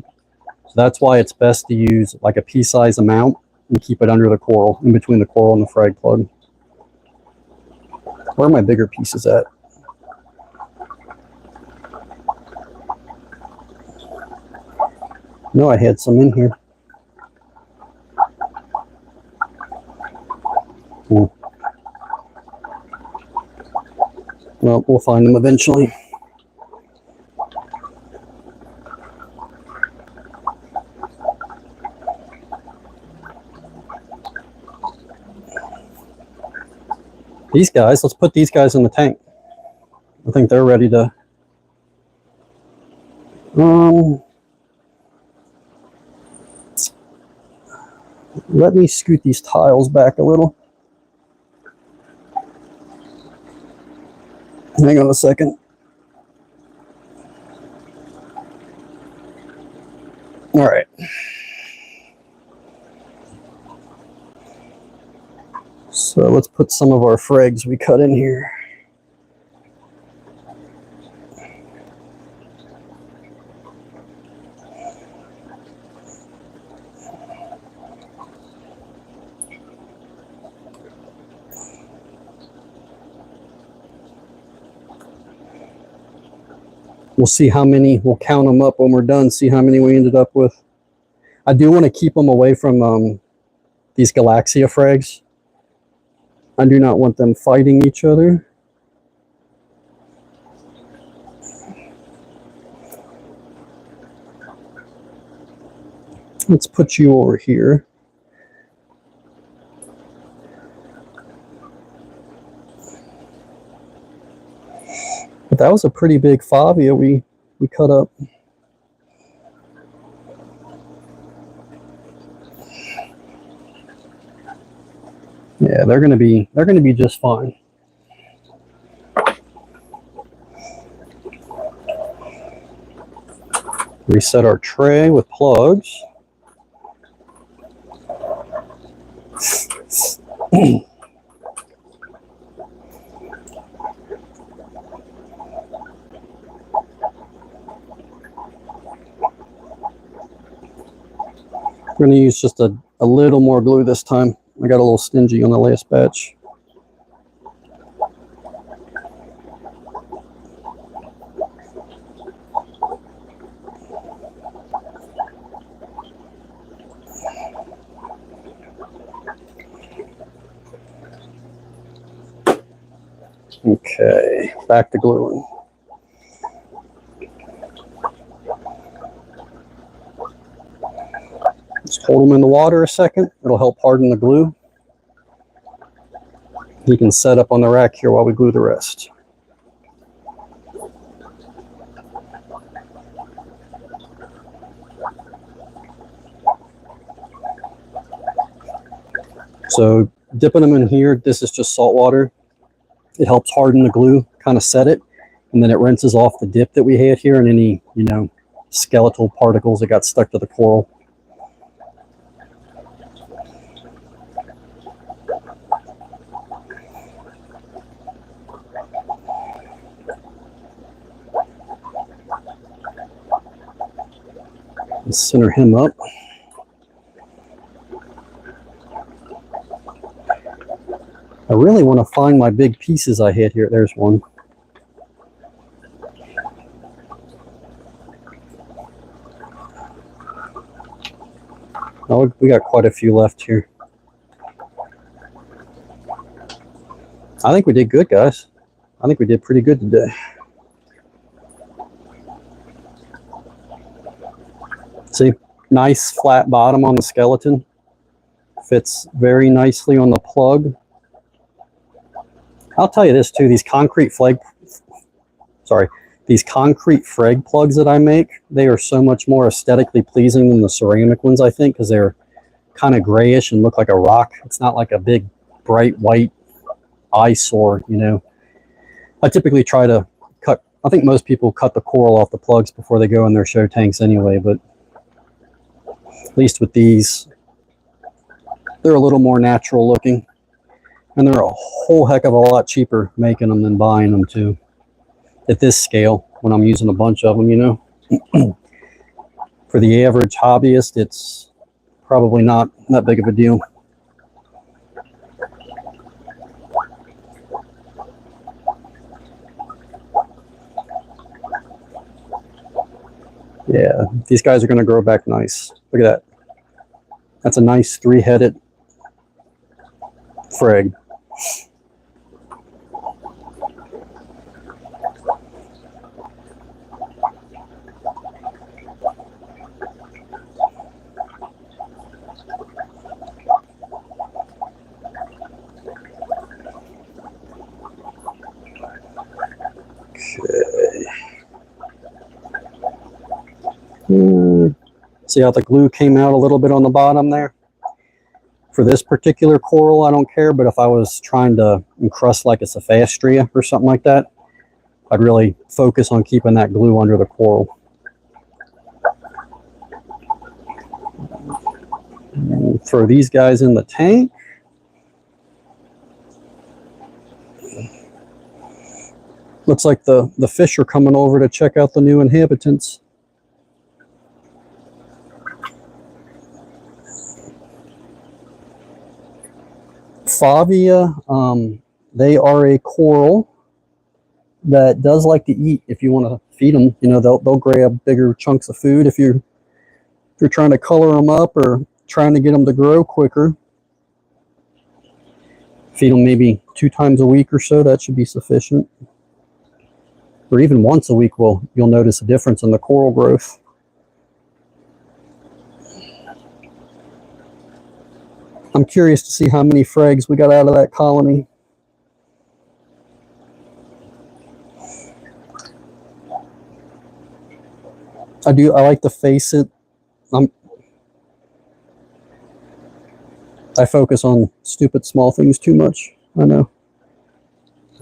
So that's why it's best to use like a pea-size amount and keep it under the coral, in between the coral and the frag plug. Where are my bigger pieces at? No, I had some in here. Well, we'll find them eventually. These guys, let's put these guys in the tank. I think they're ready to... let me scoot these tiles back a little. Hang on a second. All right. So let's put some of our frags we cut in here. We'll see how many, we'll count them up when we're done, see how many we ended up with. I do want to keep them away from these Galaxia frags. I do not want them fighting each other. Let's put you over here. But that was a pretty big favia we cut up. Yeah, they're gonna be just fine. Reset our tray with plugs. We're going to use just a little more glue this time. I got a little stingy on the last batch. Okay, back to gluing. Just hold them in the water a second. It'll help harden the glue. You can set up on the rack here while we glue the rest. So dipping them in here, this is just salt water. It helps harden the glue, kind of set it, and then it rinses off the dip that we had here and any, you know, skeletal particles that got stuck to the coral. Let's center him up. I really want to find my big pieces I had here. There's one. Oh, we got quite a few left here. I think we did good, guys. I think we did pretty good today. See, nice flat bottom on the skeleton. Fits very nicely on the plug. I'll tell you this too, these concrete frag plugs that I make, they are so much more aesthetically pleasing than the ceramic ones, I think, because they're kind of grayish and look like a rock. It's not like a big bright white eyesore, you know. I typically try to cut, I think most people cut the coral off the plugs before they go in their show tanks anyway, but at least with these, They're a little more natural looking, and they're a whole heck of a lot cheaper making them than buying them too. At this scale, when I'm using a bunch of them, you know. For the average hobbyist, it's probably not that big of a deal. Yeah, these guys are going to grow back nice. Look at that. That's a nice 3-headed frag. See how the glue came out a little bit on the bottom there? For this particular coral, I don't care, but if I was trying to encrust like a cephastria or something like that, I'd really focus on keeping that glue under the coral. And throw these guys in the tank. Looks like the fish are coming over to check out the new inhabitants. Favia, they are a coral that does like to eat. If you want to feed them, you know, they'll grab bigger chunks of food. If you're trying to color them up or trying to get them to grow quicker, feed them maybe 2 times a week or so. That should be sufficient. Or even once a week, you'll notice a difference in the coral growth. I'm curious to see how many frags we got out of that colony. I like to face it. I focus on stupid small things too much. I know.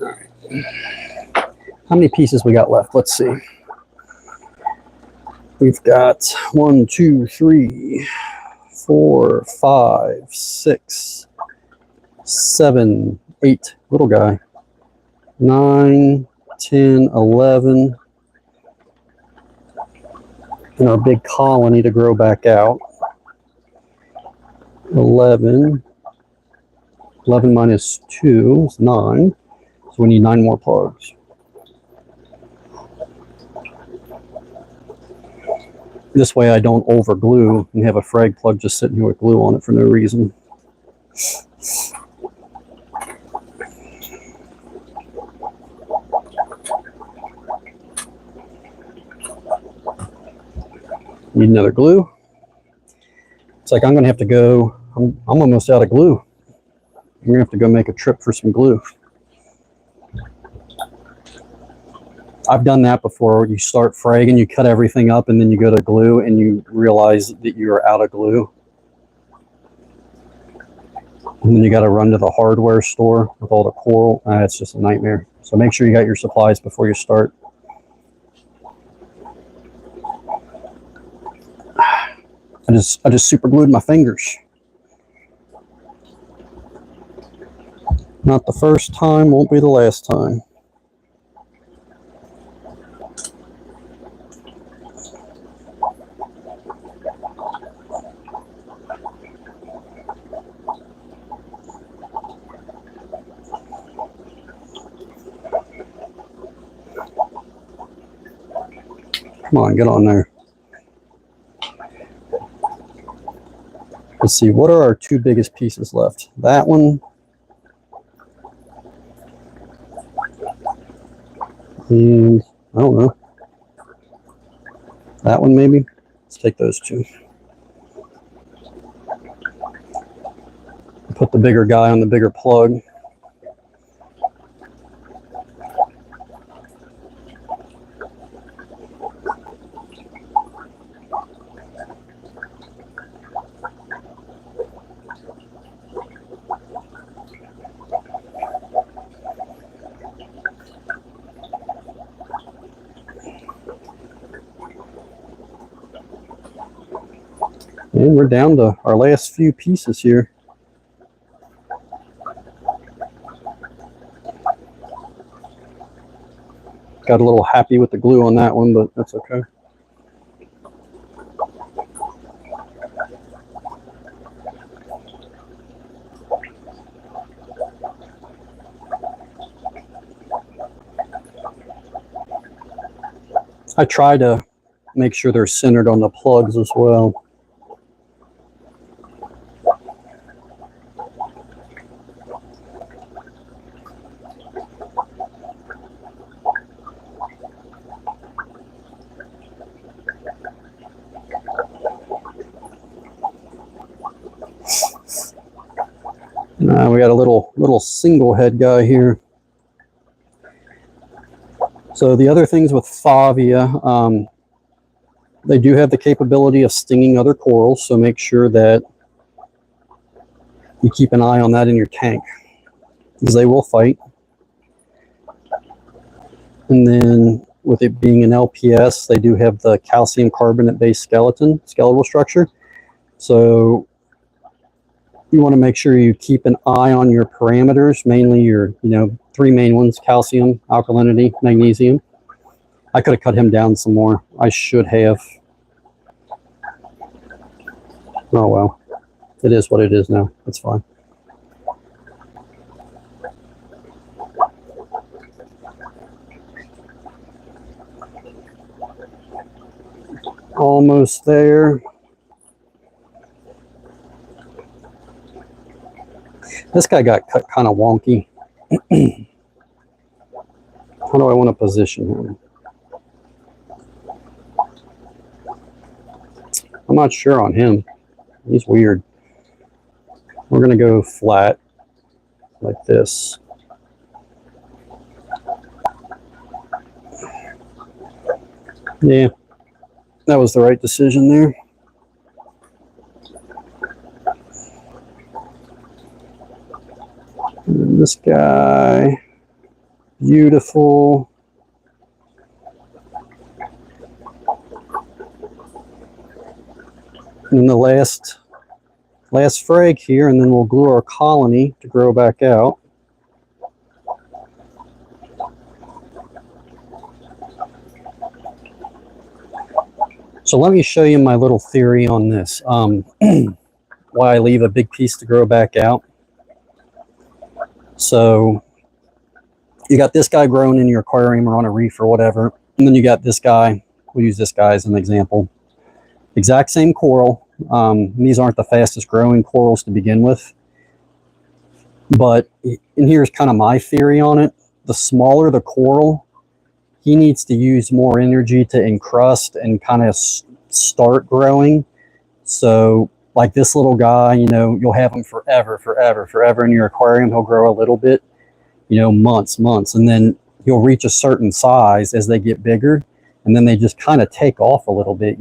All right. How many pieces we got left? Let's see. We've got 1, 2, 3, 4, 5, 6, 7, 8. Little guy. 9, 10, 11. And our big colony to grow back out. 11. 11 minus 2 is 9. So we need 9 more plugs. This way I don't over glue and have a frag plug just sitting here with glue on it for no reason. Need another glue. It's like I'm going to have to go, I'm almost out of glue. I'm going to have to go make a trip for some glue. I've done that before. You start fragging, you cut everything up, and then you go to glue, and you realize that you're out of glue. And then you got to run to the hardware store with all the coral. It's just a nightmare. So make sure you got your supplies before you start. I just super glued my fingers. Not the first time, won't be the last time. Come on, get on there. Let's see, what are our 2 biggest pieces left? That one. And I don't know. That one maybe? Let's take those 2. Put the bigger guy on the bigger plug. And we're down to our last few pieces here. got a little happy with the glue on that one, but that's okay. I try to make sure they're centered on the plugs as well. We got a little single head guy here. So the other things with favia, they do have the capability of stinging other corals, so make sure that you keep an eye on that in your tank, because they will fight. And then with it being an LPS, they do have the calcium carbonate based skeletal structure. So you want to make sure you keep an eye on your parameters, mainly your, three main ones: calcium, alkalinity, magnesium. I could have cut him down some more. I should have. Oh well, it is what it is now. It's fine. Almost there. This guy got cut kind of wonky. How do I want to position him? I'm not sure on him. He's weird. We're going to go flat like this. Yeah, that was the right decision there. And this guy, beautiful. And the last frag here, and then we'll glue our colony to grow back out. So let me show you my little theory on this. Why I leave a big piece to grow back out. So you got this guy growing in your aquarium or on a reef or whatever, and then you got this guy. We'll use this guy as an example. Exact same coral. These aren't the fastest growing corals to begin with. But, and here's kind of my theory on it. The smaller the coral, he needs to use more energy to encrust and kind of start growing. So like this little guy, you'll have him forever in your aquarium. He'll grow a little bit, months. And then he'll reach a certain size as they get bigger. And then they just kind of take off a little bit,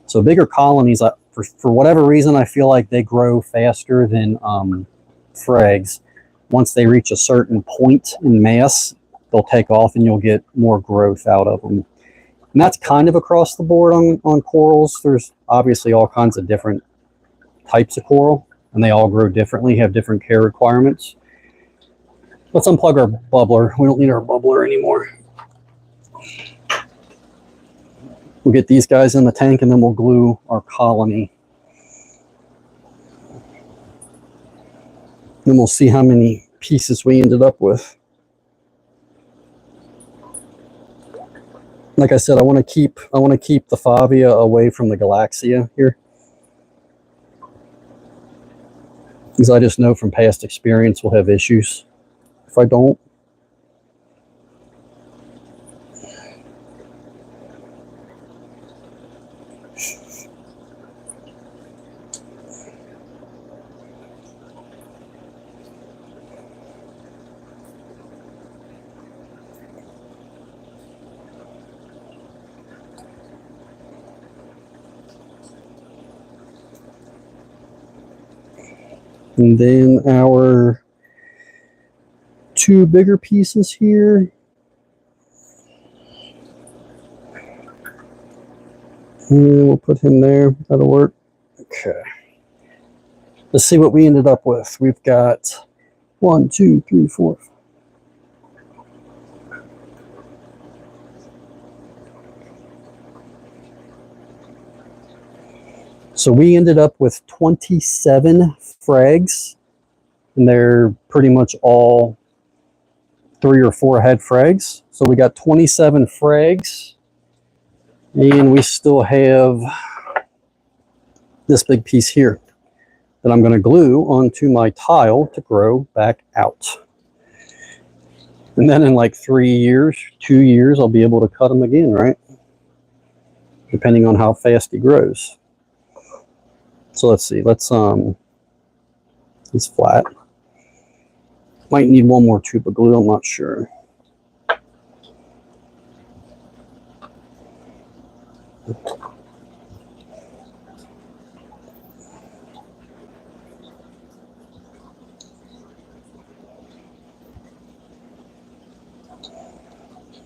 So bigger colonies, for whatever reason, I feel like they grow faster than frags. Once they reach a certain point in mass, they'll take off and you'll get more growth out of them. And that's kind of across the board on corals. There's obviously all kinds of different types of coral, and they all grow differently, have different care requirements. Let's unplug our bubbler. We don't need our bubbler anymore. We'll get these guys in the tank, and then we'll glue our colony. Then we'll see how many pieces we ended up with. Like I said, I want to keep the favia away from the galaxia here, because I just know from past experience we'll have issues if I don't. And then our two bigger pieces here. And we'll put him there. That'll work. Okay. Let's see what we ended up with. We've got 1, 2, 3, 4. So we ended up with 27 frags, and they're pretty much all 3 or 4 head frags. So we got 27 frags, and we still have this big piece here that I'm going to glue onto my tile to grow back out. And then in like 3 years, 2 years, I'll be able to cut him again, right? Depending on how fast he grows. So let's see, he's flat. Might need one more tube of glue, I'm not sure.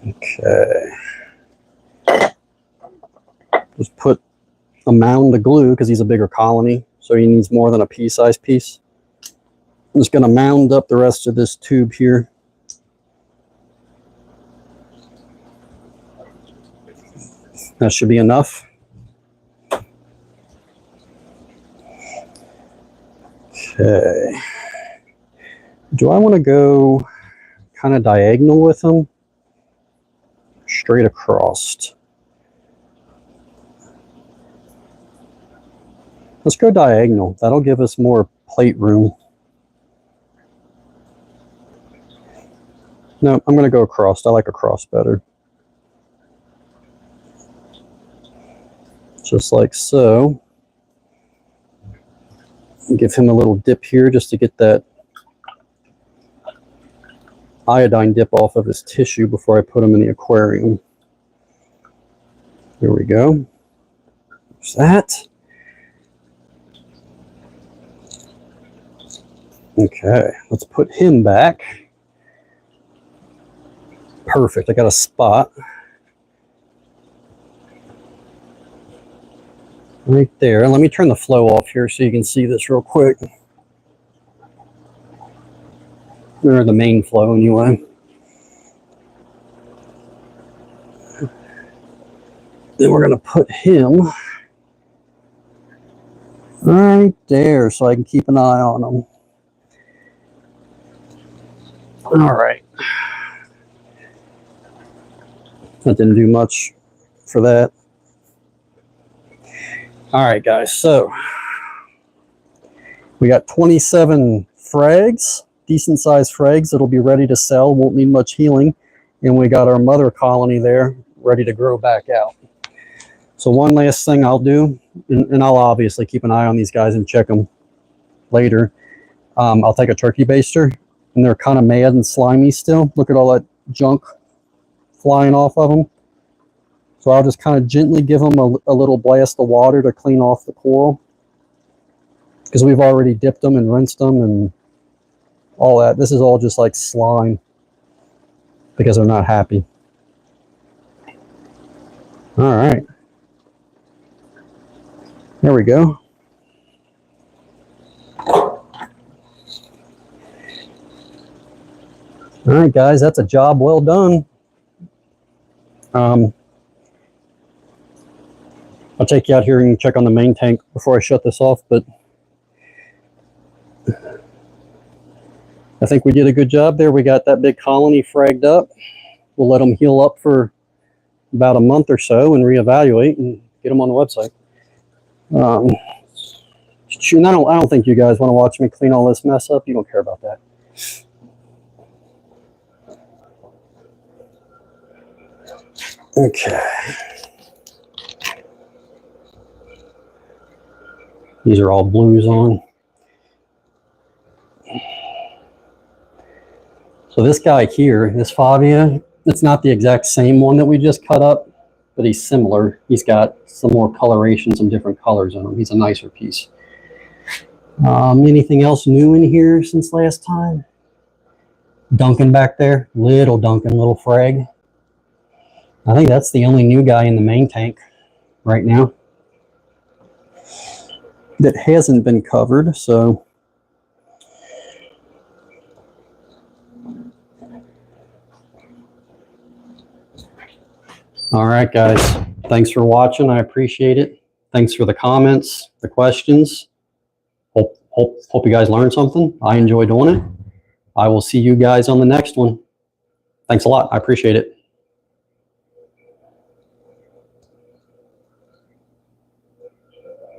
Okay. Just put a mound of glue because he's a bigger colony, so he needs more than a pea-sized piece. I'm just going to mound up the rest of this tube here. That should be enough. Okay. Do I want to go kind of diagonal with them? Straight across. Let's go diagonal. That'll give us more plate room. No, I'm going to go across. I like across better. Just like so. Give him a little dip here just to get that iodine dip off of his tissue before I put him in the aquarium. There we go. There's that. Okay, let's put him back. Perfect, I got a spot. Right there. Let me turn the flow off here so you can see this real quick. Or the main flow anyway. Then we're going to put him right there so I can keep an eye on him. All right. That didn't do much for that. All right, guys. So we got 27 frags, decent sized frags that'll be ready to sell, won't need much healing. And we got our mother colony there ready to grow back out. So one last thing I'll do, and I'll obviously keep an eye on these guys and check them later. I'll take a turkey baster, and they're kind of mad and slimy still. Look at all that junk flying off of them. So I'll just kind of gently give them a little blast of water to clean off the coral, because we've already dipped them and rinsed them and all that. This is all just like slime because they're not happy. All right. There we go. All right, guys, that's a job well done. I'll take you out here and check on the main tank before I shut this off, but I think we did a good job there. We got that big colony fragged up. We'll let them heal up for about a month or so and reevaluate and get them on the website. I don't think you guys want to watch me clean all this mess up. You don't care about that. Okay. These are all blues on. So this guy here, this favia, it's not the exact same one that we just cut up, but he's similar. He's got some more coloration, some different colors on him. He's a nicer piece. Anything else new in here since last time? Duncan back there, little Duncan, little frag. I think that's the only new guy in the main tank right now that hasn't been covered, so all right, guys, thanks for watching. I appreciate it. Thanks for the comments, the questions. Hope you guys learned something. I enjoy doing it. I will see you guys on the next one. Thanks a lot. I appreciate it.